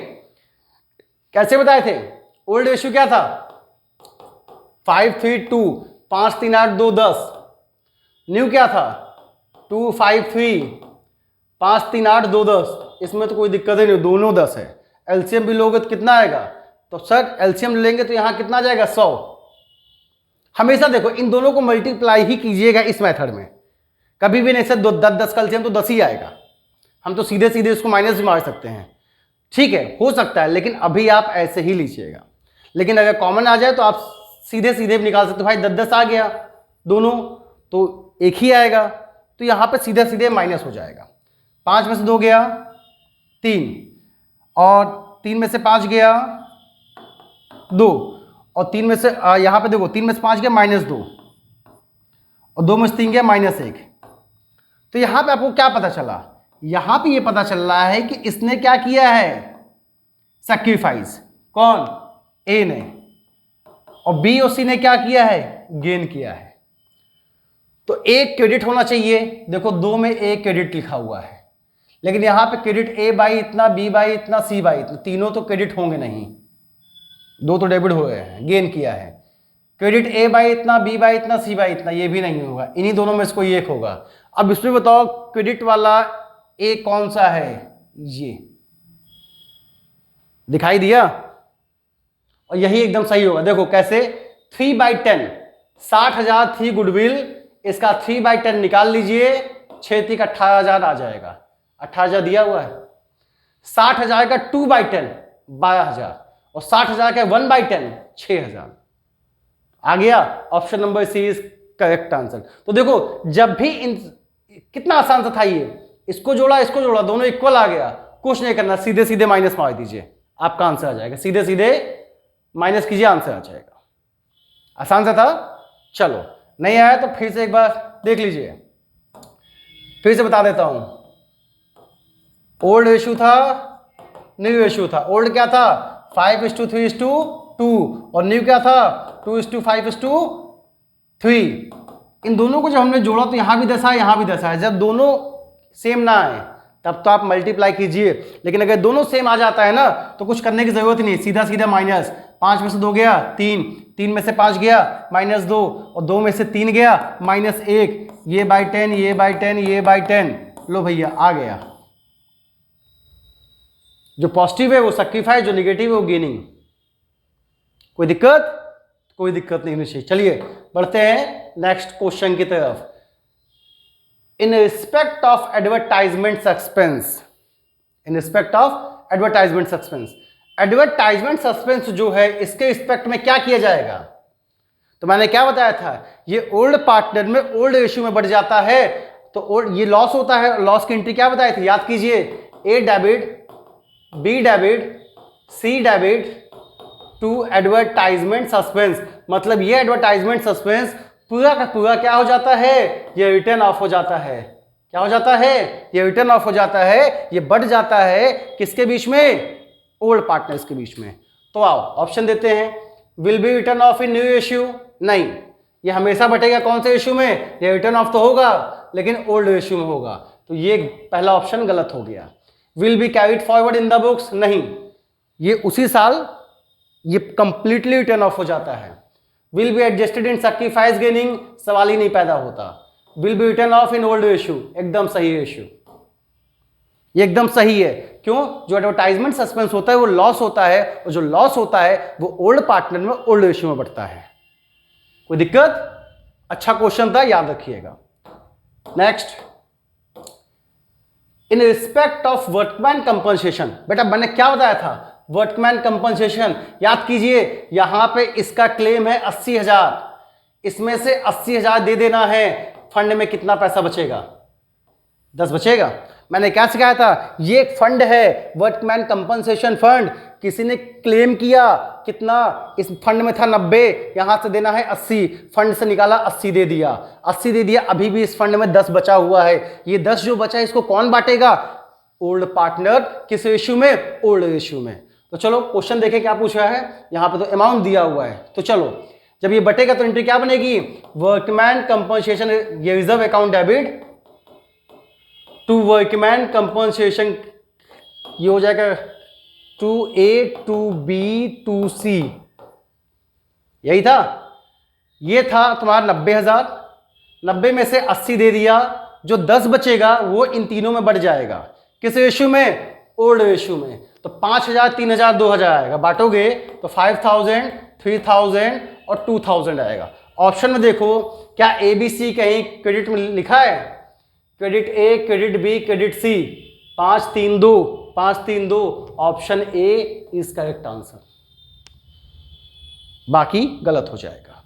कैसे बताए थे? ओल्ड रेशियो क्या था? 5:3:2, 5 3 8 2 10। न्यू क्या था? 2:5:3, 5 3 8 2 10। इसमें तो कोई दिक्कत ही नहीं, दोनों 10 है। एलसीएम भी लोगे तो कितना आएगा? तो सर एलसीएम लेंगे तो यहां कितना जाएगा? 100। हमेशा देखो इन दोनों को मल्टीप्लाई ही कीजिएगा इस मेथड में, कभी भी नहीं सर 10 का एलसीएम तो 10 ही आएगा। हम तो सीधे सीधे इसको माइनस भी मार सकते हैं, ठीक है, हो सकता है, लेकिन अभी आप ऐसे ही लीजिएगा। लेकिन अगर कॉमन आ जाए तो आप सीधे सीधे भी निकाल सकते हो। भाई 10 आ गया दोनों, तो एक ही आएगा, तो यहां पे सीधे सीधे माइनस हो जाएगा। 5 में से 2 गया 3, और 3 में से 5 गया 2, और 3 में से यहां पे देखो 3 में से 5 गया -2, और 2 में से 3 गया -1। तो यहां पे आपको क्या पता चला? यहां पे ये पता चल रहा है कि इसने क्या किया है? सैक्रिफाइस। कौन? ए ने। और बी और सी ने क्या किया है, गेन किया है। तो एक क्रेडिट होना चाहिए, देखो दो में एक क्रेडिट लिखा हुआ है, लेकिन यहां पे क्रेडिट ए बाई इतना, बी बाई इतना, सी बाई इतना, तीनों तो क्रेडिट होंगे नहीं, दो तो डेबिट हो गए हैं, गेन किया है। क्रेडिट ए बाई इतना, बी बाई इतना, सी बाई इतना, ये भी नहीं होगा, इन्हीं दोनों में से कोई एक होगा। अब इसमें बताओ क्रेडिट वाला ए कौन सा है, ये दिखाई दिया, और यही एकदम सही होगा। देखो कैसे, 3/10, 60,000 थी गुडविल, इसका 3/10 निकाल लीजिए, 6 का 18,000 आ जाएगा, 18,000 दिया हुआ है। 60,000 का 2/10 12,000, और 60,000 का 1/10 6,000 आ गया। Option number C is correct answer. तो देखो जब भी कितना आसान सा था ये, इसको जोड़ा, दोनों इक्वल आ गया, कुछ नहीं करना, सीधे सीधे माइनस मार दीजिए, आपका आंसर आ जाएगा, सीधे सीधे माइनस कीजिए, आंसर आ जाएगा। आसान सा था। चलो नहीं आया तो फिर से एक बार देख लीजिए, फिर से बता देता हूं। ओल्ड रेशियो था, न्यू रेशियो था। ओल्ड क्या था, 5:3:2, और न्यू क्या था, 2:5:3। इन दोनों को जब हमने जोड़ा तो यहां भी 10 आया, यहां भी 10 आया। जब दोनों सेम ना आए तब तो आप मल्टीप्लाई कीजिए, लेकिन अगर दोनों सेम आ जाता है ना तो कुछ करने की जरूरत ही नहीं, सीधा सीधा माइनस। 5 में से 2 गया 3, 3 में से 5 गया -2, और 2 में से 3 गया -1, ये बाई 10, ये बाई 10, ये बाई 10। लो भैया आ गया। जो पॉजिटिव है वो सैक्रिफाई, जो नेगेटिव है वो गेनिंग। कोई दिक्कत? कोई दिक्कत नहीं होनी चाहिए। चलिए बढ़ते हैं नेक्स्ट क्वेश्चन की तरफ। इन respect of advertisement expense, in respect of advertisement expense, advertisement expense जो है इसके रिस्पेक्ट में क्या किया जाएगा? तो मैंने क्या बताया था, ये ओल्ड पार्टनर में ओल्ड रेशियो में बढ़ जाता है, तो ये लॉस होता है। लॉस की एंट्री क्या बताई थी, याद कीजिए, A debit, B debit, C debit to advertisement suspense. मतलब ये एडवर्टाइजमेंट सस्पेंस पूरा का पूरा क्या हो जाता है, ये रिटर्न ऑफ हो जाता है। क्या हो जाता है, ये रिटर्न ऑफ हो जाता है, ये बढ़ जाता है किसके बीच में, ओल्ड पार्टनर्स के बीच में। तो आओ ऑप्शन देते हैं। Will be return of in new issue, नहीं, ये हमेशा बटेगा कौन से इश्यू में, ये रिटर्न ऑफ तो होगा लेकिन ओल्ड इश्यू में होगा, तो ये पहला ऑप्शन गलत हो गया। Will be carried forward in the books, नहीं, ये उसी साल ये कंप्लीटली रिटर्न ऑफ हो जाता है। Will be adjusted in sacrifice gaining, सवाल ही नहीं पैदा होता। Will be return of in old issue, एकदम सही इश्यू, ये एकदम सही है। क्यों? जो एडवर्टाइजमेंट सस्पेंस होता है वो लॉस होता है, और जो लॉस होता है वो ओल्ड पार्टनर में ओल्ड इश्यू में बढ़ता है। कोई दिक्कत? अच्छा क्वेश्चन था, याद रखिएगा। Next, in respect of workman compensation, बेटा मैंने क्या बताया था, वर्कमैन कंपनसेशन याद कीजिए। यहां पे इसका क्लेम है 80,000, इसमें से 80,000 दे देना है, फंड में कितना पैसा बचेगा, 10 बचेगा। मैंने क्या सिखाया था, ये एक फंड है, वर्कमैन कंपनसेशन फंड। किसी ने क्लेम किया, कितना, इस फंड में था 90, यहां से देना है 80, फंड से निकाला 80 दे दिया, 80 दे दिया, अभी भी इस फंड में 10 बचा हुआ है। ये 10 जो बचा है इसको कौन बांटेगा, ओल्ड पार्टनर। किस रेशियो में, ओल्ड रेशियो में। तो चलो क्वेश्चन देखें क्या पूछा है, यहां पे तो अमाउंट दिया हुआ है। तो चलो जब ये बटेगा तो एंट्री क्या बनेगी, वर्कमैन कंपनसेशन, ये reserve account debit to workman compensation, ये हो जाएगा to A to B to C, यही था। ये था तुम्हारा 90,000, 90 में से 80 दे दिया, जो 10 बचेगा वो इन तीनों में बढ़ जाएगा। किस रेशियो में, ओल्ड रेशियो में। तो 5,000, 3,000, 2,000 आएगा, बांटोगे तो 5,000, 3,000 और 2,000 आएगा। ऑप्शन में देखो क्या ए बी सी कहीं क्रेडिट में लिखा है, credit A, credit B, credit C, 5 3 2, 5 3 2, option A is correct answer, बाकी गलत हो जाएगा।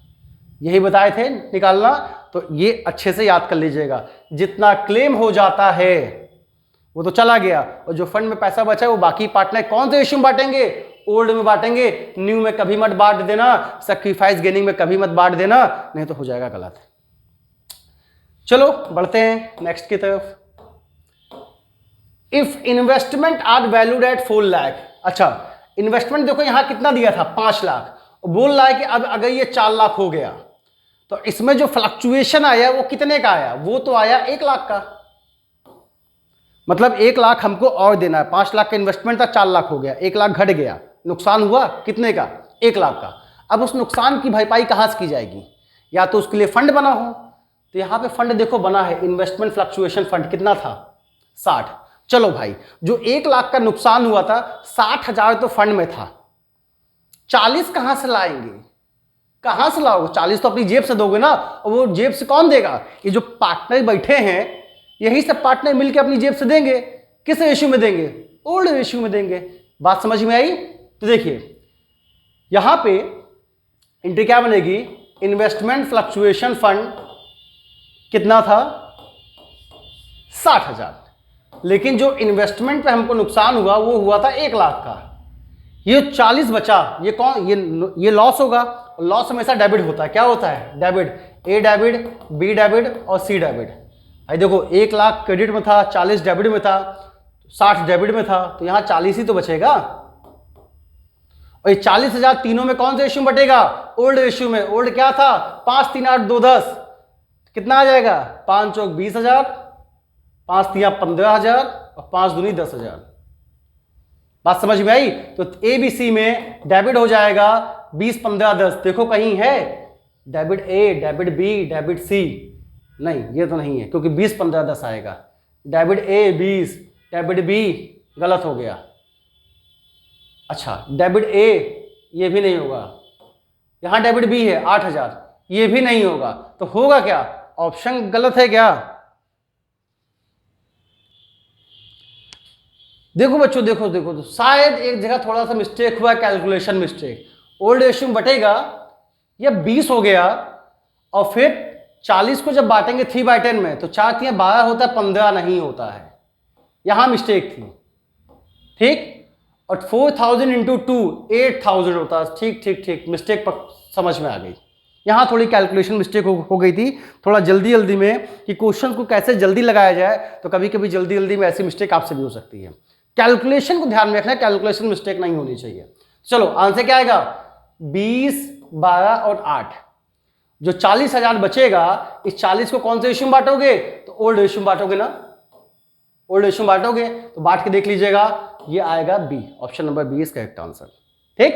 यही बताए थे निकालना, तो ये अच्छे से याद कर लीजिएगा। जितना क्लेम हो जाता है वो तो चला गया, और जो फंड में पैसा बचा है वो बाकी पार्टनर कौन से इश्यू में बांटेंगे, ओल्ड में बांटेंगे। न्यू में कभी मत बांट देना, सैक्रिफाइस गेनिंग में कभी मत बांट देना, नहीं तो हो जाएगा गलत। चलो बढ़ते हैं नेक्स्ट की तरफ। If investment are valued at 4 lakh, अच्छा इन्वेस्टमेंट देखो यहां कितना दिया था, 5 लाख, बोल रहा है कि अब अगर ये 4 लाख हो गया तो इसमें जो फ्लक्चुएशन आया वो कितने का आया, वो तो आया 1 लाख का। मतलब 1 लाख हमको और देना है, 5 लाख का इन्वेस्टमेंट था, 4 लाख हो गया, 1 लाख घट गया, नुकसान हुआ कितने का, 1 लाख का। अब उस नुकसान की भरपाई कहाँ से की जाएगी, या तो उसके लिए फंड बना हो, तो यहाँ पे फंड देखो बना है, इन्वेस्टमेंट फ्लक्चुएशन फंड कितना था 60। चलो भाई जो 1 लाख का नुकसान हुआ था 60,000 तो फंड में था, 40 कहाँ से लाएंगे, कहाँ से लाओगे, 40 तो अपनी जेब से दोगे ना, और वो जेब से कौन देगा, ये जो पार्टनर बैठे हैं यही सब पार्टनर मिलकर अपनी जेब से देंगे। किस रेशियो में देंगे, ओल्ड रेशियो में देंगे। बात समझ में आई। तो देखिए यहां पे एंट्री क्या बनेगी, इन्वेस्टमेंट फ्लक्चुएशन फंड कितना था 60,000, लेकिन जो इन्वेस्टमेंट पे हमको नुकसान हुआ वो हुआ था 1 लाख का। ये 40 बचा, ये कौन, ये लॉस होगा। लॉस हमेशा डेबिट होता है, क्या होता है डेबिट, ए डेबिट, बी डेबिट और सी डेबिट। भाई देखो 1 लाख क्रेडिट में था, 40 डेबिट में था, 60 डेबिट में था, तो यहां 40 ही तो बचेगा। और ये 40,000 तीनों में कौन से रेशियो में बटेगा, ओल्ड रेशियो में। ओल्ड क्या था 5 3 8 2 10, कितना आ जाएगा 5 चौक 20,000, 5 3 15,000 और 5 दूनी 10,000। बात समझ में आई। तो ए बी सी में डेबिट हो जाएगा 20 15 10। देखो कहीं है डेबिट ए, डेबिट बी, डेबिट सी, नहीं ये तो नहीं है, क्योंकि 20 15 10 आएगा। डेबिट ए 20, डेबिट बी गलत हो गया। अच्छा डेबिट ए ये भी नहीं होगा, यहां डेबिट बी है 8,000, ये भी नहीं होगा। तो होगा क्या, ऑप्शन गलत है क्या। देखो बच्चों देखो देखो, तो शायद एक जगह थोड़ा सा मिस्टेक हुआ, कैलकुलेशन मिस्टेक। ओल्ड रेशियो में बटेगा, ये 20 हो गया, और फिर 40 को जब बांटेंगे 3/10 में, तो 4 3 12 होता है, 15 नहीं होता है, यहां मिस्टेक थी। ठीक, और 4,000 इंटू 2 8,000 होता है। ठीक ठीक ठीक, मिस्टेक समझ में आ गई। यहां थोड़ी कैलकुलेशन मिस्टेक हो गई थी, थोड़ा जल्दी जल्दी में कि क्वेश्चन को कैसे जल्दी लगाया जाए, तो कभी कभी जल्दी जल्दी में ऐसी मिस्टेक आपसे भी हो सकती है। कैलकुलेशन को ध्यान में रखना, कैलकुलेशन मिस्टेक नहीं होनी चाहिए। चलो आंसर क्या आएगा, 20 12 और 8। जो 40,000 बचेगा, इस 40 को कौन से रेशियो में बांटोगे, तो ओल्ड रेशियो में बांटोगे ना, ओल्ड रेशियो में बांटोगे, तो बांट के देख लीजिएगा, ये आएगा B, option number B is correct answer. ठीक,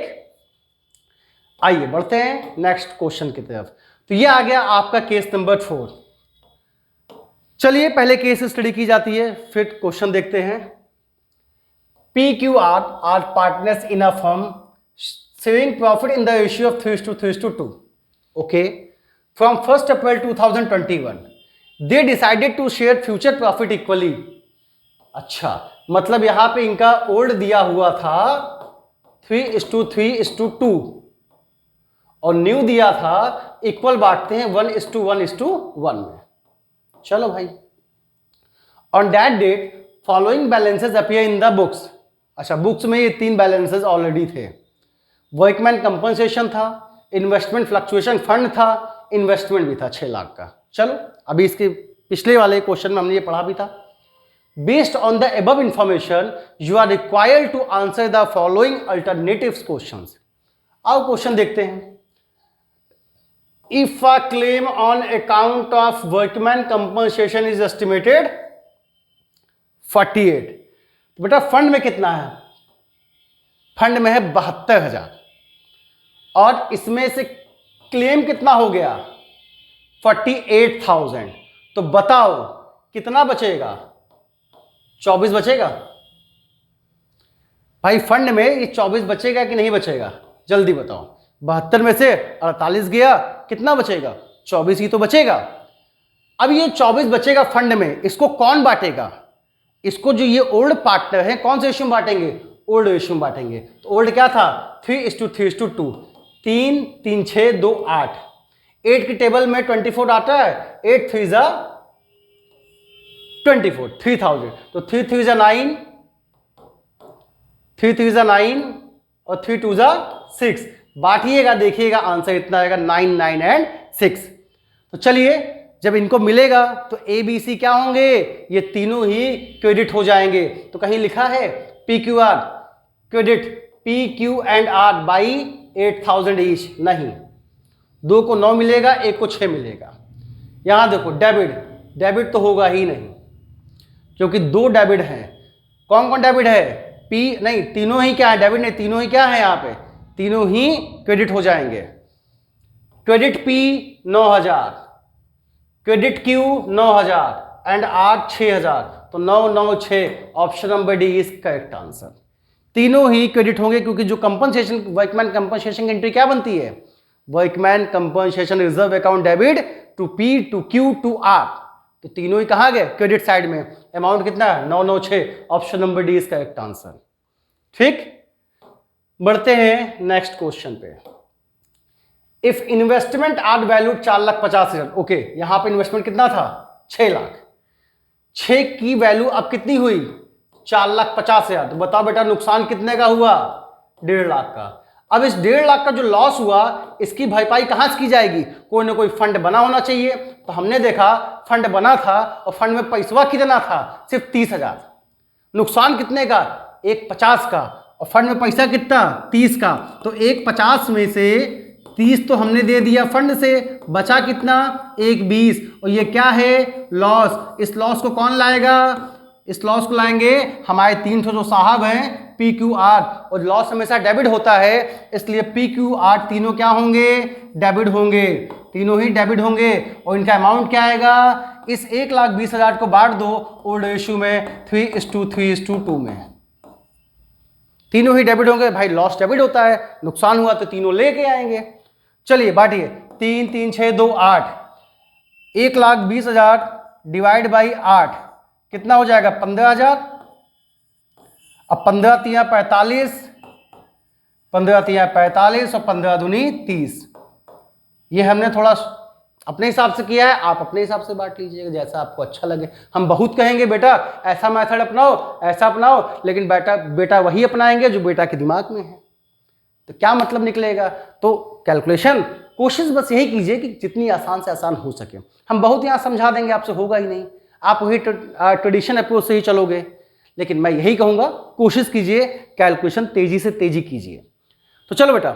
आइए बढ़ते हैं नेक्स्ट क्वेश्चन की तरफ। तो ये आ गया आपका केस नंबर 4। चलिए पहले केस स्टडी की जाती है, फिर क्वेश्चन देखते हैं। PQR are partners in a firm sharing profit in the ratio of 3:2. Okay, from 1st April 2021 they decided to share future profit equally. अच्छा, मतलब यहां पे इनका ओल्ड दिया हुआ था 3:3:2 और न्यू दिया था इक्वल बांटते हैं 1:1:1 में। चलो भाई, on that date following balances appear in the books. अच्छा, बुक्स में ये 3 बैलेंसेस ऑलरेडी थे, वर्कमैन कंपनसेशन था, इन्वेस्टमेंट फ्लक्चुएशन फंड था, इन्वेस्टमेंट भी था 6 लाख का। चलो अभी इसके पिछले वाले क्वेश्चन में हमने ये पढ़ा भी था। Based on the above information you are required to answer the following alternatives questions. आओ क्वेश्चन देखते हैं। If a claim on account of workman compensation is estimated 48, तो बेटा फंड में कितना है, फंड में है 72,000, और इसमें से क्लेम कितना हो गया 48,000। तो बताओ कितना बचेगा, 24 बचेगा। भाई फंड में ये 24 बचेगा कि नहीं बचेगा, जल्दी बताओ। 72 में से 48 गया, कितना बचेगा 24 ही तो बचेगा। अब ये 24 बचेगा फंड में, इसको कौन बांटेगा, इसको जो ये ओल्ड पार्टनर है कौन से रेशियो में बांटेंगे, ओल्ड रेशियो में बांटेंगे। तो ओल्ड क्या था 3:3:2, 3 3 6 2 8, 8 की टेबल में 24 आता है, 8 3 जा 24, 3,000। तो 3 3 जा 9, 3 3 जा 9 और 3 2 जा 6। बांटिएगा, देखिएगा आंसर इतना आएगा 9 9 एंड 6। तो चलिए जब इनको मिलेगा तो ए बी सी क्या होंगे, ये तीनों ही क्रेडिट हो जाएंगे। तो कहीं लिखा है PQR credit, P Q and R by 8,000 each, नहीं, 2 को 9 मिलेगा, 1 को 6 मिलेगा। यहां देखो डेबिट, डेबिट तो होगा ही नहीं क्योंकि 2 डेबिट हैं। कौन कौन डेबिट है? पी नहीं, तीनों ही क्या है, डेबिट नहीं, तीनों ही क्या है यहाँ पे, तीनों ही क्रेडिट हो जाएंगे। Credit P 9,000, credit Q 9,000 and R 6,000, तो 9 9 6, option number D is correct answer. तीनों ही क्रेडिट होंगे क्योंकि जो कंपनसेशन, वर्कमैन कंपनसेशन की एंट्री क्या बनती है? Workman compensation reserve account debit to P to Q to R, तो तीनों ही कहाँ गए? क्रेडिट साइड में। अमाउंट कितना है? 9 9 6, option number D is correct answer. ठीक, बढ़ते हैं नेक्स्ट क्वेश्चन पे। If investment are value 4,50,000, okay, यहां पे इन्वेस्टमेंट कितना था? 6 लाख। 6 की वैल्यू अब कितनी हुई? 4,50,000। तो बताओ बेटा नुकसान कितने का हुआ? 1.5 लाख का। अब इस 1.5 लाख का जो लॉस हुआ इसकी भरपाई कहां से की जाएगी? कोई ना कोई फंड बना होना चाहिए। तो हमने देखा फंड बना था और फंड में पैसा कितना था? सिर्फ 30,000। नुकसान कितने का? 1,50 का, और फंड में पैसा कितना? 30 का। तो 1,50 में से 30 तो हमने दे दिया फंड से, बचा कितना? 1,20, और ये क्या है? लॉस। इस लॉस को कौन लाएगा? इस लॉस को लाएंगे हमारे 3 जो साहब हैं, पी क्यू आर, और लॉस हमेशा डेबिट होता है, इसलिए पी क्यू आर तीनों क्या होंगे? डेबिट होंगे, तीनों ही डेबिट होंगे। और इनका अमाउंट क्या आएगा? इस 1,20,000 को बांट दो ओल्ड रेशियो में 3:3:2 में, तीनों ही डेबिट होंगे। भाई लॉस डेबिट होता है, नुकसान हुआ तो तीनों लेके आएंगे। चलिए बांटिए, 3 3 6 2 8, 1,20,000 डिवाइड बाई 8 कितना हो जाएगा? 15,000। अब 15 तिया 45, 15 तिया 45 और 15 दूनी 30। ये हमने थोड़ा अपने हिसाब से किया है, आप अपने हिसाब से बांट लीजिएगा जैसा आपको अच्छा लगे। हम बहुत कहेंगे बेटा ऐसा मेथड अपनाओ, ऐसा अपनाओ, लेकिन बेटा वही अपनाएंगे जो बेटा के दिमाग में है, तो क्या मतलब निकलेगा? तो कैलकुलेशन कोशिश बस यही कीजिए कि जितनी आसान से आसान हो सके। हम बहुत यहाँ समझा देंगे, आपसे होगा ही नहीं, आप वही ट्रेडिशन अप्रोच से ही चलोगे। लेकिन मैं यही कहूँगा कोशिश कीजिए, कैलकुलेशन तेजी से तेजी कीजिए। तो चलो बेटा,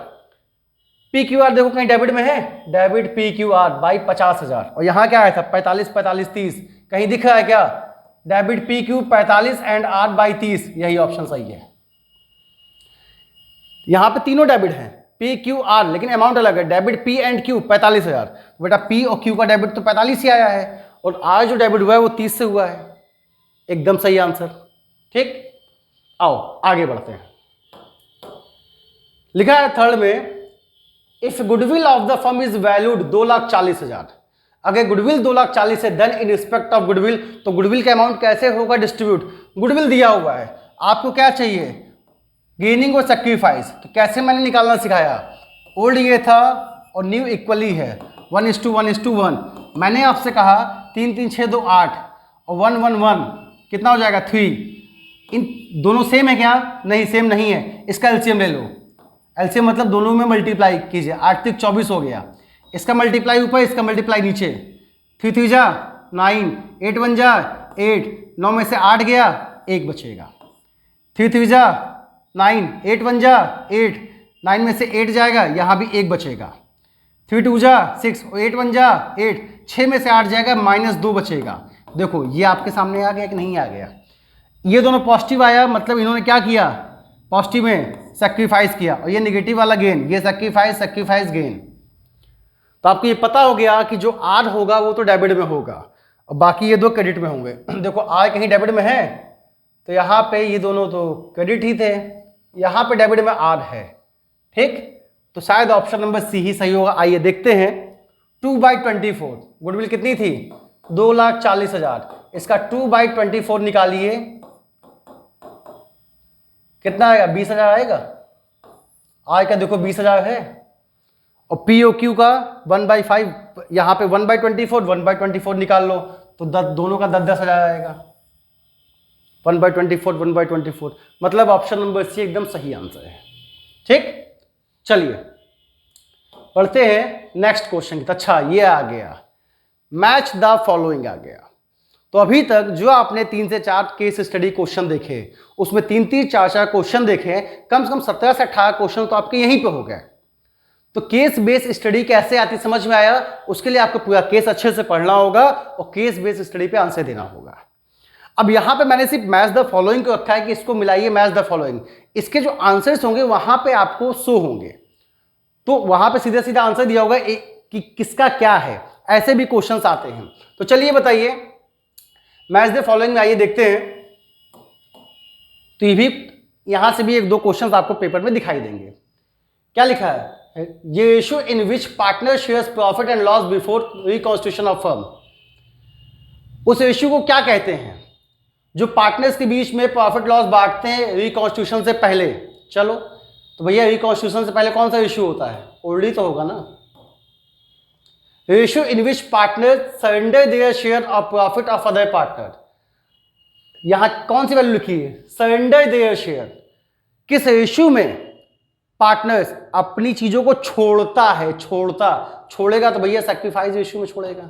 पी क्यू आर देखो कहीं डेबिट में है, debit P Q R by 50,000, और यहाँ क्या आया था? 45 45 30, कहीं दिख रहा है क्या? Debit P Q 45 and R by 30, यही ऑप्शन सही है। यहाँ पे तीनों डेबिट हैं, पी क्यू आर, लेकिन अमाउंट अलग है। डेबिट पी एंड क्यू 45,000, बेटा पी और क्यू का डेबिट तो 45 ही आया है, और आर जो डेबिट हुआ है वो 30 से हुआ है। एकदम सही आंसर। ठीक, आओ आगे बढ़ते हैं। लिखा है थर्ड में, if goodwill of the firm is valued 2,40,000, अगर गुडविल 2,40,000 है, then in respect of goodwill, तो गुडविल का अमाउंट कैसे होगा डिस्ट्रीब्यूट? गुडविल दिया हुआ है, आपको क्या चाहिए? गेनिंग और सेक्रीफाइस। तो कैसे मैंने निकालना सिखाया? ओल्ड ये था और न्यू इक्वली है, 1:1:1। मैंने आपसे कहा 3 3 6 2 8 और 1 1 1 कितना हो जाएगा? 3। इन दोनों सेम है क्या? नहीं, सेम नहीं है। इसका एलसीएम ले लो, एलसीएम मतलब दोनों में मल्टीप्लाई कीजिए, 8 3 24 हो गया। इसका मल्टीप्लाई ऊपर, इसका मल्टीप्लाई नीचे। 3 3 जा 9, 8 1 जा 8, 9 में से 8 गया, 1 बचेगा। 3 3 जा 9, 8 1 जा 8, 9 में से 8 जाएगा, यहाँ भी 1 बचेगा। 3 2 जा 6, 8 1 जा 8, 6 में से 8 जाएगा, -2 बचेगा। देखो ये आपके सामने आ गया कि नहीं आ गया? ये दोनों पॉजिटिव आया, मतलब इन्होंने क्या किया? पॉजिटिव में सैक्रिफाइस किया, और ये नेगेटिव वाला गेन, ये सैक्रिफाइस गेन। तो आपको ये पता हो गया कि जो आर होगा वो तो डेबिट में होगा और बाकी ये दो क्रेडिट में होंगे। देखो आर कहीं डेबिट में है तो यहाँ पे ये दोनों तो क्रेडिट ही थे, यहाँ पे डेबिट में आर है। ठीक, तो शायद ऑप्शन नंबर सी ही सही होगा। आइए देखते हैं। 2/24 गुडविल कितनी थी? 2,40,000। इसका 2/24 निकालिए, कितना आएगा? 20,000 आएगा। आय का देखो 20,000 है, और पी ओ क्यू का 1/5, यहाँ पे 1/24 1/24 निकाल लो तो दोनों का 10,000 आएगा। 1/24 1/24, मतलब ऑप्शन नंबर सी एकदम सही आंसर है। ठीक, चलिए पढ़ते हैं नेक्स्ट क्वेश्चन की। अच्छा ये आ गया, मैच द फॉलोइंग आ गया। तो अभी तक जो आपने 3 से 4 केस स्टडी क्वेश्चन देखे, उसमें 3 3 4 4 क्वेश्चन देखे, कम से कम 17 से 18 क्वेश्चन तो आपके यहीं पे हो गए। तो केस बेस्ड स्टडी कैसे आती समझ में आया? उसके लिए आपको पूरा केस अच्छे से पढ़ना होगा और केस बेस्ड स्टडी पे आंसर देना होगा। अब यहां पे मैंने सिर्फ मैच द फॉलोइंग को रखा है कि इसको मिलाइए मैच द फॉलोइंग, इसके जो आंसर्स होंगे वहां पे आपको शो होंगे, तो वहां पे सीधा सीधा आंसर दिया होगा कि किसका क्या है। ऐसे भी क्वेश्चंस आते हैं। तो चलिए बताइए, मैच द फॉलोइंग में आइए देखते हैं। तो ये भी यहां से भी एक दो क्वेश्चंस आपको पेपर में दिखाई देंगे। क्या लिखा है? ये ratio in which partner shares profit and loss before reconstitution of firm. उस रेशियो को क्या कहते हैं जो पार्टनर्स के बीच में प्रॉफिट लॉस बांटते हैं रिकॉन्स्टिट्यूशन से पहले? चलो तो भैया रिकॉन्स्टिट्यूशन से पहले कौन सा रेशियो होता है? ओल्ड ही तो होगा ना। Ratio in which partner surrender their share of profit of other partner. यहां कौन सी वैल्यू लिखी है? Surrender their share. किस रेशियो में पार्टनर्स अपनी चीजों को छोड़ता है? छोड़ेगा तो भैया सैक्रिफाइस रेशियो में छोड़ेगा।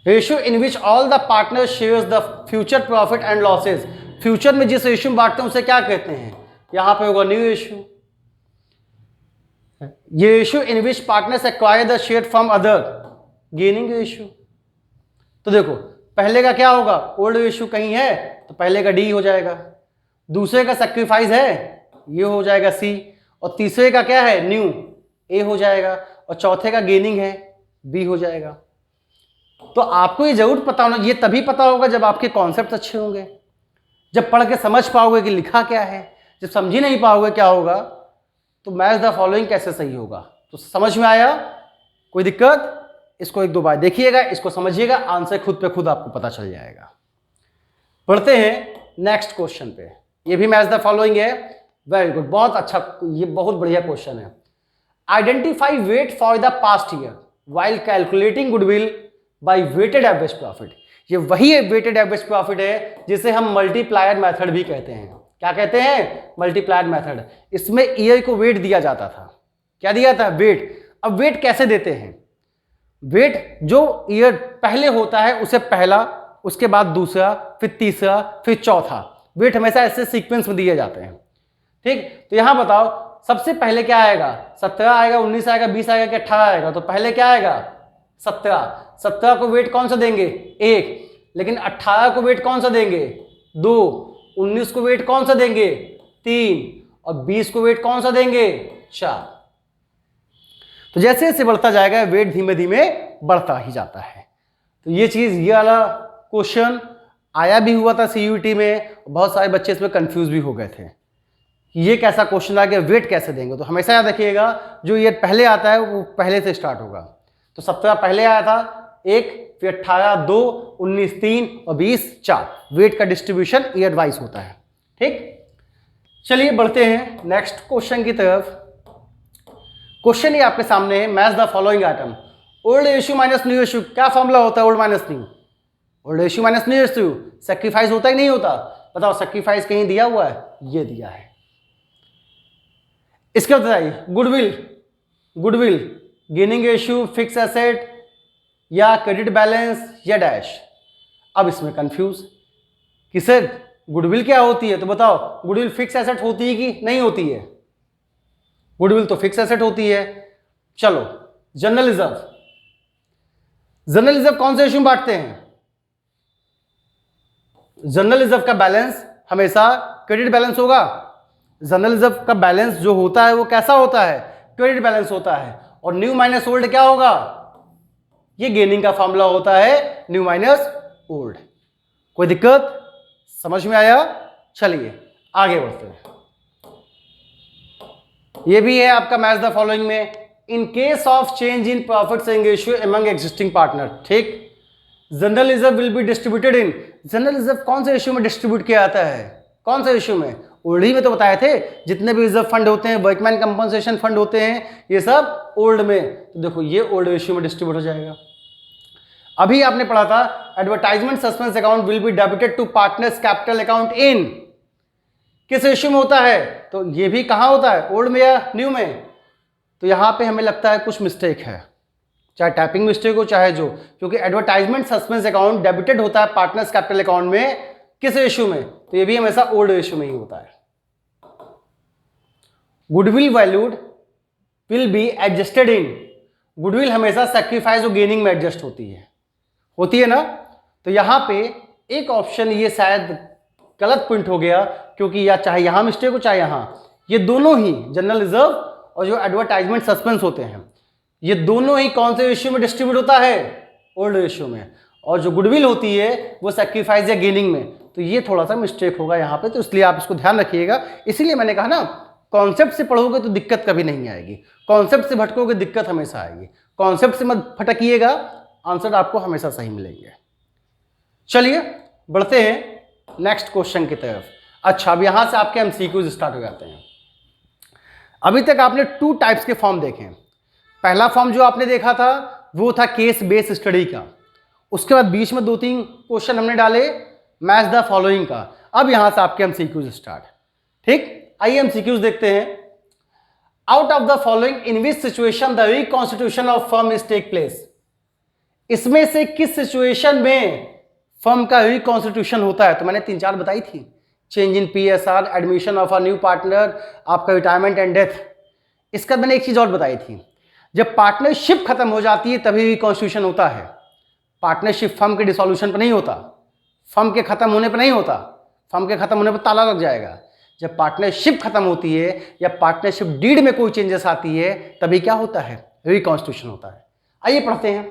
Ratio in which all the partner shares the future profit and losses. Future में जिस रेशियो में बांटते हैं उसे क्या कहते हैं? यहां पे होगा न्यू रेशियो। ये ratio in which partners acquire the share from other, gaining ratio. तो देखो पहले का क्या होगा? ओल्ड रेशियो कहीं है तो पहले का डी हो जाएगा, दूसरे का सैक्रिफाइस है ये हो जाएगा सी, और तीसरे का क्या है? न्यू, ए हो जाएगा, और चौथे का गेनिंग है बी हो जाएगा। तो आपको ये जरूर पता होना, ये तभी पता होगा जब आपके कॉन्सेप्ट अच्छे होंगे, जब पढ़ के समझ पाओगे कि लिखा क्या है। जब समझ ही नहीं पाओगे क्या होगा तो मैच द फॉलोइंग कैसे सही होगा? तो समझ में आया? कोई दिक्कत? इसको एक दो बार देखिएगा, इसको समझिएगा, आंसर खुद पे खुद आपको पता चल जाएगा। पढ़ते हैं नेक्स्ट क्वेश्चन पे। ये भी मैच द फॉलोइंग है। वेरी गुड, बहुत अच्छा, ये बहुत बढ़िया क्वेश्चन है। Identify weight for the past year while calculating goodwill by weighted average profit. ये वही वेटेड एवरेज प्रॉफिट है जिसे हम मल्टीप्लायर मेथड भी कहते हैं। क्या कहते हैं? Multiplier method. इसमें ईयर को वेट दिया जाता था। क्या दिया था? वेट। अब वेट कैसे देते हैं? वेट जो ईयर पहले होता है उसे पहला, उसके बाद दूसरा, फिर तीसरा, फिर चौथा। वेट हमेशा ऐसे सीक्वेंस में दिए जाते हैं। ठीक, तो यहां बताओ सबसे पहले क्या आएगा? 17 आएगा, 19 आएगा, 20 आएगा कि 18 आएगा? तो पहले क्या आएगा? 17। 17 को वेट कौन सा देंगे? 1। लेकिन 18 को वेट कौन सा देंगे? 2। 19 को वेट कौन सा देंगे? 3। और 20 को वेट कौन सा देंगे? 4। तो जैसे जैसे बढ़ता जाएगा वेट धीमे धीमे बढ़ता ही जाता है। तो ये चीज, ये वाला क्वेश्चन आया भी हुआ था सीयूईटी में, बहुत सारे बच्चे इसमें कंफ्यूज भी हो गए थे ये कैसा क्वेश्चन आ गया, वेट कैसे देंगे? तो हमेशा याद रखिएगा जो ईयर पहले आता है वो पहले से स्टार्ट होगा। तो 17 पहले आया था 1, फिर 18 2, 19 3 और 20 4। वेट का डिस्ट्रीब्यूशन ईयर वाइज होता है। ठीक, चलिए बढ़ते हैं नेक्स्ट क्वेश्चन की तरफ। क्वेश्चन ये आपके सामने है, match the following item. Old ratio minus new ratio, क्या फॉर्मूला होता है? Old minus new. Old ratio minus new ratio, sacrifice होता ही नहीं होता? बताओ सैक्रिफाइस कहीं दिया हुआ है? ये दिया है। इसके बाद बताइए goodwill gaining ratio, fix asset या क्रेडिट बैलेंस या डैश। अब इसमें कंफ्यूज कि सर गुडविल क्या होती है? तो बताओ गुडविल फिक्स एसेट होती है कि नहीं होती है? गुडविल तो फिक्स एसेट होती है। चलो जनरल रिजर्व, जनरल रिजर्व कौन से रेशियो में बांटते हैं? जनरल रिजर्व का बैलेंस हमेशा क्रेडिट बैलेंस होगा। जनरल रिजर्व का बैलेंस जो होता है वो कैसा होता है? क्रेडिट बैलेंस होता है। और न्यू माइनस ओल्ड क्या होगा? ये गेनिंग का फॉर्मूला होता है, न्यू माइनस ओल्ड। कोई दिक्कत? समझ में आया? चलिए आगे बढ़ते हैं। ये भी है आपका मैच द फॉलोइंग में। In case of change in profit sharing ratio among existing partner. ठीक, general reserve will be distributed in, general reserve कौन से रेशियो में डिस्ट्रीब्यूट किया जाता है? कौन से रेशियो में? ओल्ड ही में तो बताए थे, जितने भी रिजर्व फंड होते हैं, वर्कमैन कंपनसेशन फंड होते हैं, ये सब ओल्ड में। तो देखो ये ओल्ड रेशियो में डिस्ट्रीब्यूट हो जाएगा। अभी आपने पढ़ा था advertisement suspense account will be debited to partners capital account in, किस रेशियो में होता है? तो ये भी कहां होता है? ओल्ड में या न्यू में? तो यहां पे हमें लगता है कुछ मिस्टेक है, चाहे टाइपिंग मिस्टेक हो चाहे जो, क्योंकि एडवर्टाइजमेंट सस्पेंस अकाउंट डेबिटेड होता है पार्टनर्स कैपिटल अकाउंट में किस रेशियो में? तो ये भी हमेशा ओल्ड रेशियो में ही होता है। Goodwill valued will be adjusted in. Goodwill हमेशा सेक्रीफाइस और गेनिंग में एडजस्ट होती है ना। तो यहां पे एक ऑप्शन ये शायद गलत पॉइंट हो गया, क्योंकि या चाहे यहां मिस्टेक हो चाहे यहां, ये दोनों ही जनरल रिजर्व और जो एडवर्टाइजमेंट सस्पेंस होते हैं ये दोनों ही कौन से रेशियो में डिस्ट्रीब्यूट होता है? ओल्ड रेशियो में। और जो गुडविल होती है वो सेक्रीफाइस या गेनिंग में। तो ये थोड़ा सा मिस्टेक होगा यहाँ पे, तो इसलिए आप इसको ध्यान रखिएगा। इसीलिए मैंने कहा ना, कॉन्सेप्ट से पढ़ोगे तो दिक्कत कभी नहीं आएगी, कॉन्सेप्ट से भटकोगे दिक्कत हमेशा आएगी। कॉन्सेप्ट से मत भटकिएगा, आंसर आपको हमेशा सही मिलेंगे। चलिए बढ़ते हैं नेक्स्ट क्वेश्चन की तरफ। अच्छा, अब यहां से आपके एमसीक्यूज स्टार्ट हो जाते हैं। अभी तक आपने 2 टाइप्स के फॉर्म देखे। पहला फॉर्म जो आपने देखा था वो था केस बेस्ड स्टडी का। उसके बाद बीच में 2-3 क्वेश्चन हमने डाले मैच द फॉलोइंग का। अब यहां से आपके एमसीक्यूज स्टार्ट। ठीक, आइए एमसीक्यूज देखते हैं। Out of the following in which situation the reconstitution of firm is take place. इसमें से किस सिचुएशन में फर्म का रिकॉन्स्टिट्यूशन होता है? तो मैंने 3-4 बताई थी। Change in PSR, admission of a new partner, आपका रिटायरमेंट एंड डेथ। इसका मैंने एक चीज और बताई थी, जब पार्टनरशिप खत्म हो जाती है तभी रिकॉन्स्टिट्यूशन होता है। पार्टनरशिप फर्म के डिसोल्यूशन पर नहीं होता, फर्म के खत्म होने पर नहीं होता। फर्म के खत्म होने पर ताला लग जाएगा। जब पार्टनरशिप खत्म होती है या पार्टनरशिप डीड में कोई चेंजेस आती है तभी क्या होता है? रिकॉन्स्टिट्यूशन होता है। आइए पढ़ते हैं।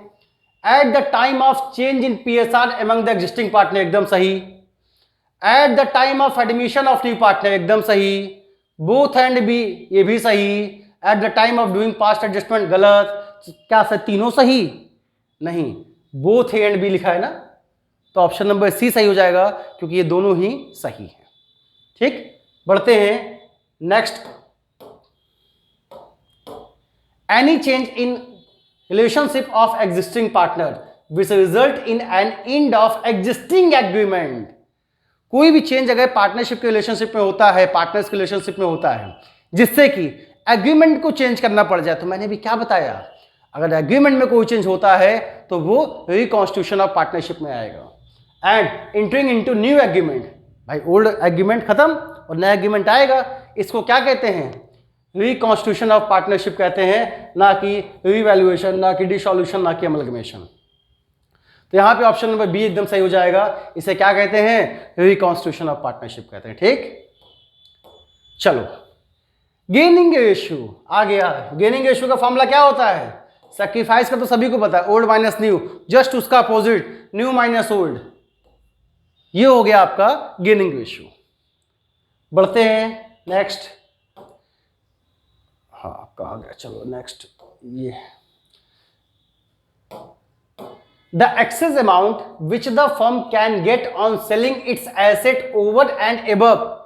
At the time of change in PSR among the existing partner, एकदम सही। At the time of admission of new partner, एकदम सही। बोथ एंड बी, ये भी सही। At the time of doing past adjustment, गलत। क्या सर तीनों सही? नहीं, बोथ ए एंड बी लिखा है ना, तो ऑप्शन नंबर सी सही हो जाएगा, क्योंकि ये दोनों ही सही है। ठीक, बढ़ते हैं next. Any change in relationship of existing partner which result in an end of existing agreement. कोई भी चेंज अगर पार्टनरशिप के रिलेशनशिप में होता है, पार्टनर्स के रिलेशनशिप में होता है, जिससे कि एग्रीमेंट को चेंज करना पड़ जाए, तो मैंने भी क्या बताया, अगर एग्रीमेंट में कोई चेंज होता है तो वो रिकॉन्स्टिट्यूशन ऑफ पार्टनरशिप में आएगा। And entering into new agreement, भाई ओल्ड एग्रीमेंट खत्म और नया एग्रीमेंट आएगा, इसको क्या कहते हैं? रिकॉन्स्टिट्यूशन ऑफ पार्टनरशिप कहते हैं, ना कि रिवैल्यूएशन, ना कि डिसॉल्यूशन, ना कि अमलगमेशन। तो यहां पे ऑप्शन नंबर बी एकदम सही हो जाएगा। इसे क्या कहते हैं? रिकॉन्स्टिट्यूशन ऑफ पार्टनरशिप कहते हैं। ठीक, चलो गेनिंग रेशियो आ गया। गेनिंग रेशियो का फॉर्मूला क्या होता है? सैक्रिफाइस का तो सभी को पता है, ओल्ड माइनस न्यू, जस्ट उसका अपोजिट न्यू माइनस ओल्ड। ये हो गया आपका गेनिंग रेशियो। बढ़ते हैं नेक्स्ट। हाँ कहा गया, चलो नेक्स्ट। ये the excess amount which the firm can get on selling it's asset over and above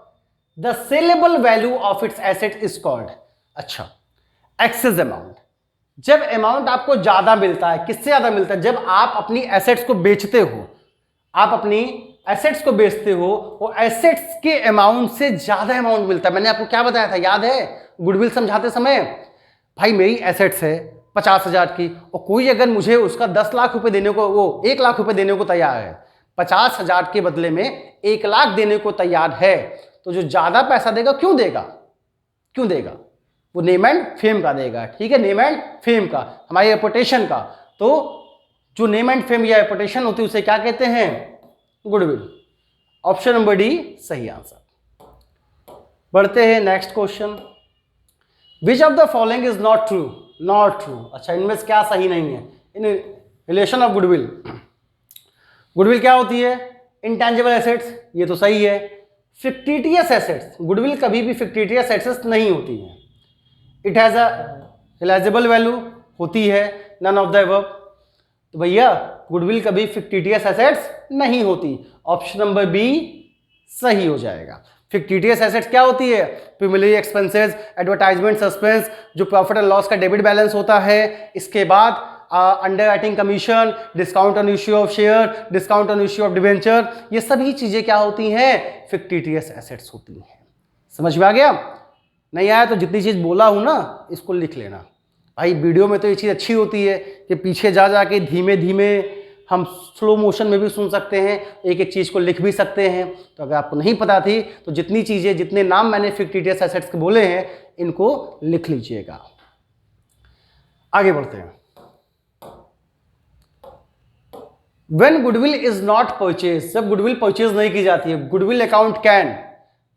the saleable value of its asset is called. अच्छा, एक्सेस अमाउंट, जब अमाउंट आपको ज्यादा मिलता है, किससे ज्यादा मिलता है? जब आप अपनी एसेट्स को बेचते हो, आप अपनी एसेट्स को बेचते हो, वो एसेट्स के अमाउंट से ज्यादा अमाउंट मिलता है। मैंने आपको क्या बताया था, याद है गुडविल समझाते समय? भाई मेरी एसेट्स है 50,000 की, और कोई अगर मुझे उसका 10 लाख रुपए देने को, वो 1 लाख रुपए देने को तैयार है, 50,000 के बदले में 1 लाख देने को तैयार है, तो जो ज्यादा पैसा देगा क्यों देगा? क्यों देगा? वो नेम एंड फेम का देगा। ठीक है, नेम एंड फेम का, हमारी रेपुटेशन का। तो जो नेम एंड फेम या रेपुटेशन होती है उसे क्या कहते हैं? गुडविल। ऑप्शन नंबर डी सही आंसर। बढ़ते हैं next question. Which of the following is not true? Not true. अच्छा, इनमें से क्या सही नहीं है? In relation of goodwill, goodwill क्या होती है? इंटेंजिबल एसेट्स, ये तो सही है। फिक्टिटियस एसेट्स, गुडविल कभी भी फिक्टिटियस एसेट्स नहीं होती है। It has a realisable value, होती है, नन ऑफ द अबव। तो भैया गुडविल कभी फिक्टिटियस एसेट्स नहीं होती। ऑप्शन नंबर बी सही हो जाएगा। फिक्टिटियस एसेट्स क्या होती है? प्रीलिमिनरी एक्सपेंसेस, एडवर्टाइजमेंट सस्पेंस, जो प्रॉफिट एंड लॉस का डेबिट बैलेंस होता है, इसके बाद underwriting commission, discount on issue of share, discount on issue of debenture, ये सभी चीजें क्या होती हैं? फिक्टिटियस एसेट्स होती हैं। समझ में आ गया? नहीं आया तो जितनी चीज बोला हूं ना, इसको लिख लेना। भाई वीडियो में तो ये चीज़ अच्छी होती है कि पीछे जा जाके धीमे धीमे हम स्लो मोशन में भी सुन सकते हैं, एक एक चीज़ को लिख भी सकते हैं। तो अगर आपको नहीं पता थी तो जितनी चीज़ें, जितने नाम मैंने फिक्टिटियस एसेट्स के बोले हैं, इनको लिख लीजिएगा। आगे बढ़ते हैं। When goodwill is not purchase, जब गुडविल परचेज नहीं की जाती है, goodwill account can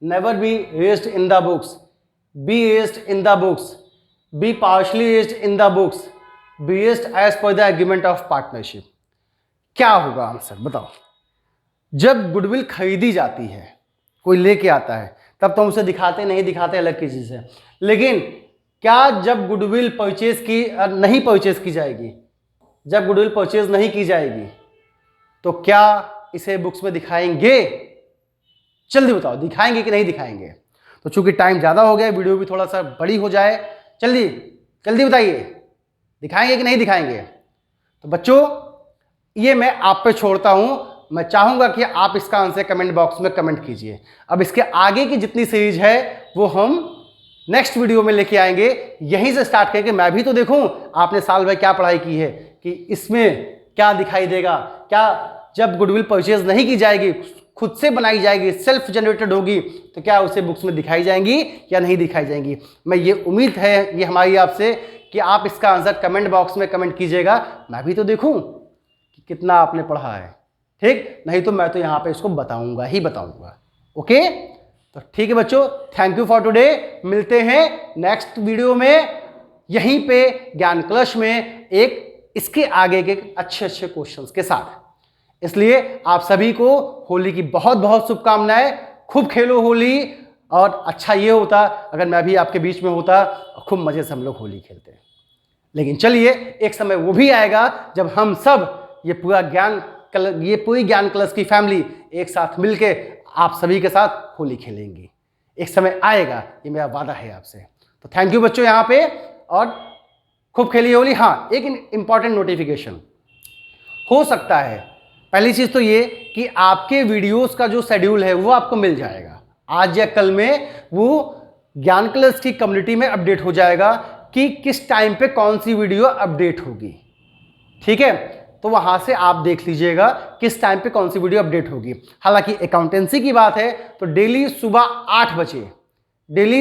never be raised in the books, be raised in the books, be partially raised in the books, be raised as per the agreement of partnership. क्या होगा आंसर बताओ? जब गुडविल खरीदी जाती है, कोई लेके आता है, तब तो उसे दिखाते नहीं दिखाते अलग की चीज है, लेकिन क्या जब गुडविल परचेज की नहीं परचेज की जाएगी, जब गुडविल परचेज नहीं की जाएगी तो क्या इसे बुक्स में दिखाएंगे? जल्दी बताओ, दिखाएंगे कि नहीं दिखाएंगे? तो चूंकि टाइम ज्यादा हो गया, वीडियो भी थोड़ा सा बड़ी हो जाए, जल्दी जल्दी बताइए, दिखाएंगे कि नहीं दिखाएंगे? तो बच्चों ये मैं आप पे छोड़ता हूं, मैं चाहूंगा कि आप इसका आंसर कमेंट बॉक्स में कमेंट कीजिए। अब इसके आगे की जितनी सीरीज है वो हम नेक्स्ट वीडियो में लेके आएंगे, यहीं से स्टार्ट करके मैं भी तो देखूं आपने साल भर क्या पढ़ाई की है, कि इसमें क्या दिखाई देगा, क्या जब गुडविल परचेज नहीं की जाएगी, खुद से बनाई जाएगी, सेल्फ जनरेटेड होगी, तो क्या उसे बुक्स में दिखाई जाएंगी या नहीं दिखाई जाएंगी? मैं ये उम्मीद है ये हमारी आपसे कि आप इसका आंसर कमेंट बॉक्स में कमेंट कीजिएगा, मैं भी तो देखूं कि कितना आपने पढ़ा है। ठीक, नहीं तो मैं तो यहाँ पे इसको बताऊंगा ही बताऊंगा। ओके, तो ठीक है बच्चों, थैंक यू फॉर टुडे। मिलते हैं नेक्स्ट वीडियो में यहीं पे ज्ञान कलश में एक इसके आगे के अच्छे अच्छे क्वेश्चंस के साथ। इसलिए आप सभी को होली की बहुत बहुत शुभकामनाएं। खूब खेलो होली, और अच्छा ये होता अगर मैं भी आपके बीच में होता और खूब मजे से हम लोग होली खेलते। लेकिन चलिए, एक समय वो भी आएगा जब हम सब ये पूरी ज्ञान कलश की फैमिली एक साथ मिलके आप सभी के साथ होली खेलेंगी। एक समय आएगा, ये मेरा वादा है आपसे। तो थैंक यू बच्चों यहाँ पे, और खूब खेलिए होली। हाँ, एक इंपॉर्टेंट नोटिफिकेशन हो सकता है, पहली चीज तो ये कि आपके वीडियोस का जो शेड्यूल है वो आपको मिल जाएगा आज या कल में, वो ज्ञान कलश की कम्युनिटी में अपडेट हो जाएगा कि किस टाइम पे कौन सी वीडियो अपडेट होगी। ठीक है, तो वहां से आप देख लीजिएगा किस टाइम पे कौन सी वीडियो अपडेट होगी। हालांकि अकाउंटेंसी की बात है तो डेली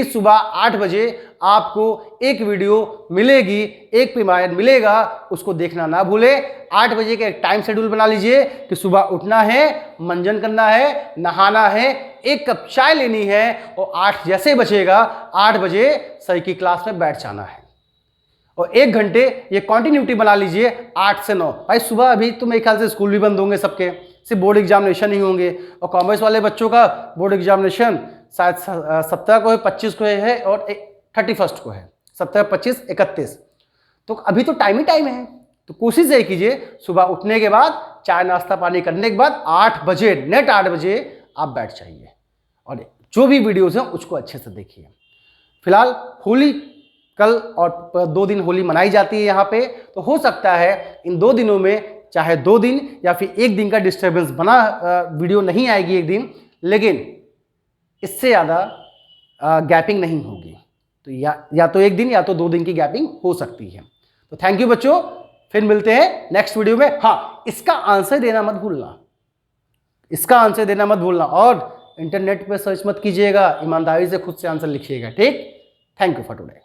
सुबह 8 बजे आपको एक वीडियो मिलेगी, एक प्रीमियर मिलेगा, उसको देखना ना भूले। 8 बजे का एक टाइम शेड्यूल बना लीजिए कि सुबह उठना है, मंजन करना है, नहाना है, एक कप चाय लेनी है, और 8 जैसे बचेगा 8 बजे सही की क्लास में बैठ जाना है, और 1 घंटे ये कंटिन्यूटी बना लीजिए 8 से 9। भाई सुबह अभी तो मेरे ख्याल से स्कूल भी बंद होंगे सबके, सिर्फ बोर्ड एग्जामिनेशन ही होंगे, और कॉमर्स वाले बच्चों का बोर्ड एग्जामिनेशन शायद 17 को है, 25 को है, और 31 को है, 17, 25, 31। तो अभी तो टाइम ही टाइम है। तो कोशिश ये कीजिए सुबह उठने के बाद चाय नाश्ता पानी करने के बाद 8 बजे, नेट 8 बजे आप बैठ जाइए, और जो भी वीडियोस हैं उसको अच्छे से देखिए। फिलहाल होली कल और 2 दिन होली मनाई जाती है यहाँ पे, तो हो सकता है इन 2 दिनों में चाहे 2 दिन या फिर 1 दिन का डिस्टर्बेंस बना वीडियो नहीं आएगी एक दिन, लेकिन इससे ज़्यादा गैपिंग नहीं होगी। तो या तो 1 दिन या तो 2 दिन की गैपिंग हो सकती है। तो थैंक यू बच्चों, फिर मिलते हैं नेक्स्ट वीडियो में। हाँ, इसका आंसर देना मत भूलना, और इंटरनेट पे सर्च मत कीजिएगा, ईमानदारी से खुद से आंसर लिखिएगा। ठीक, थैंक यू फॉर टुडे।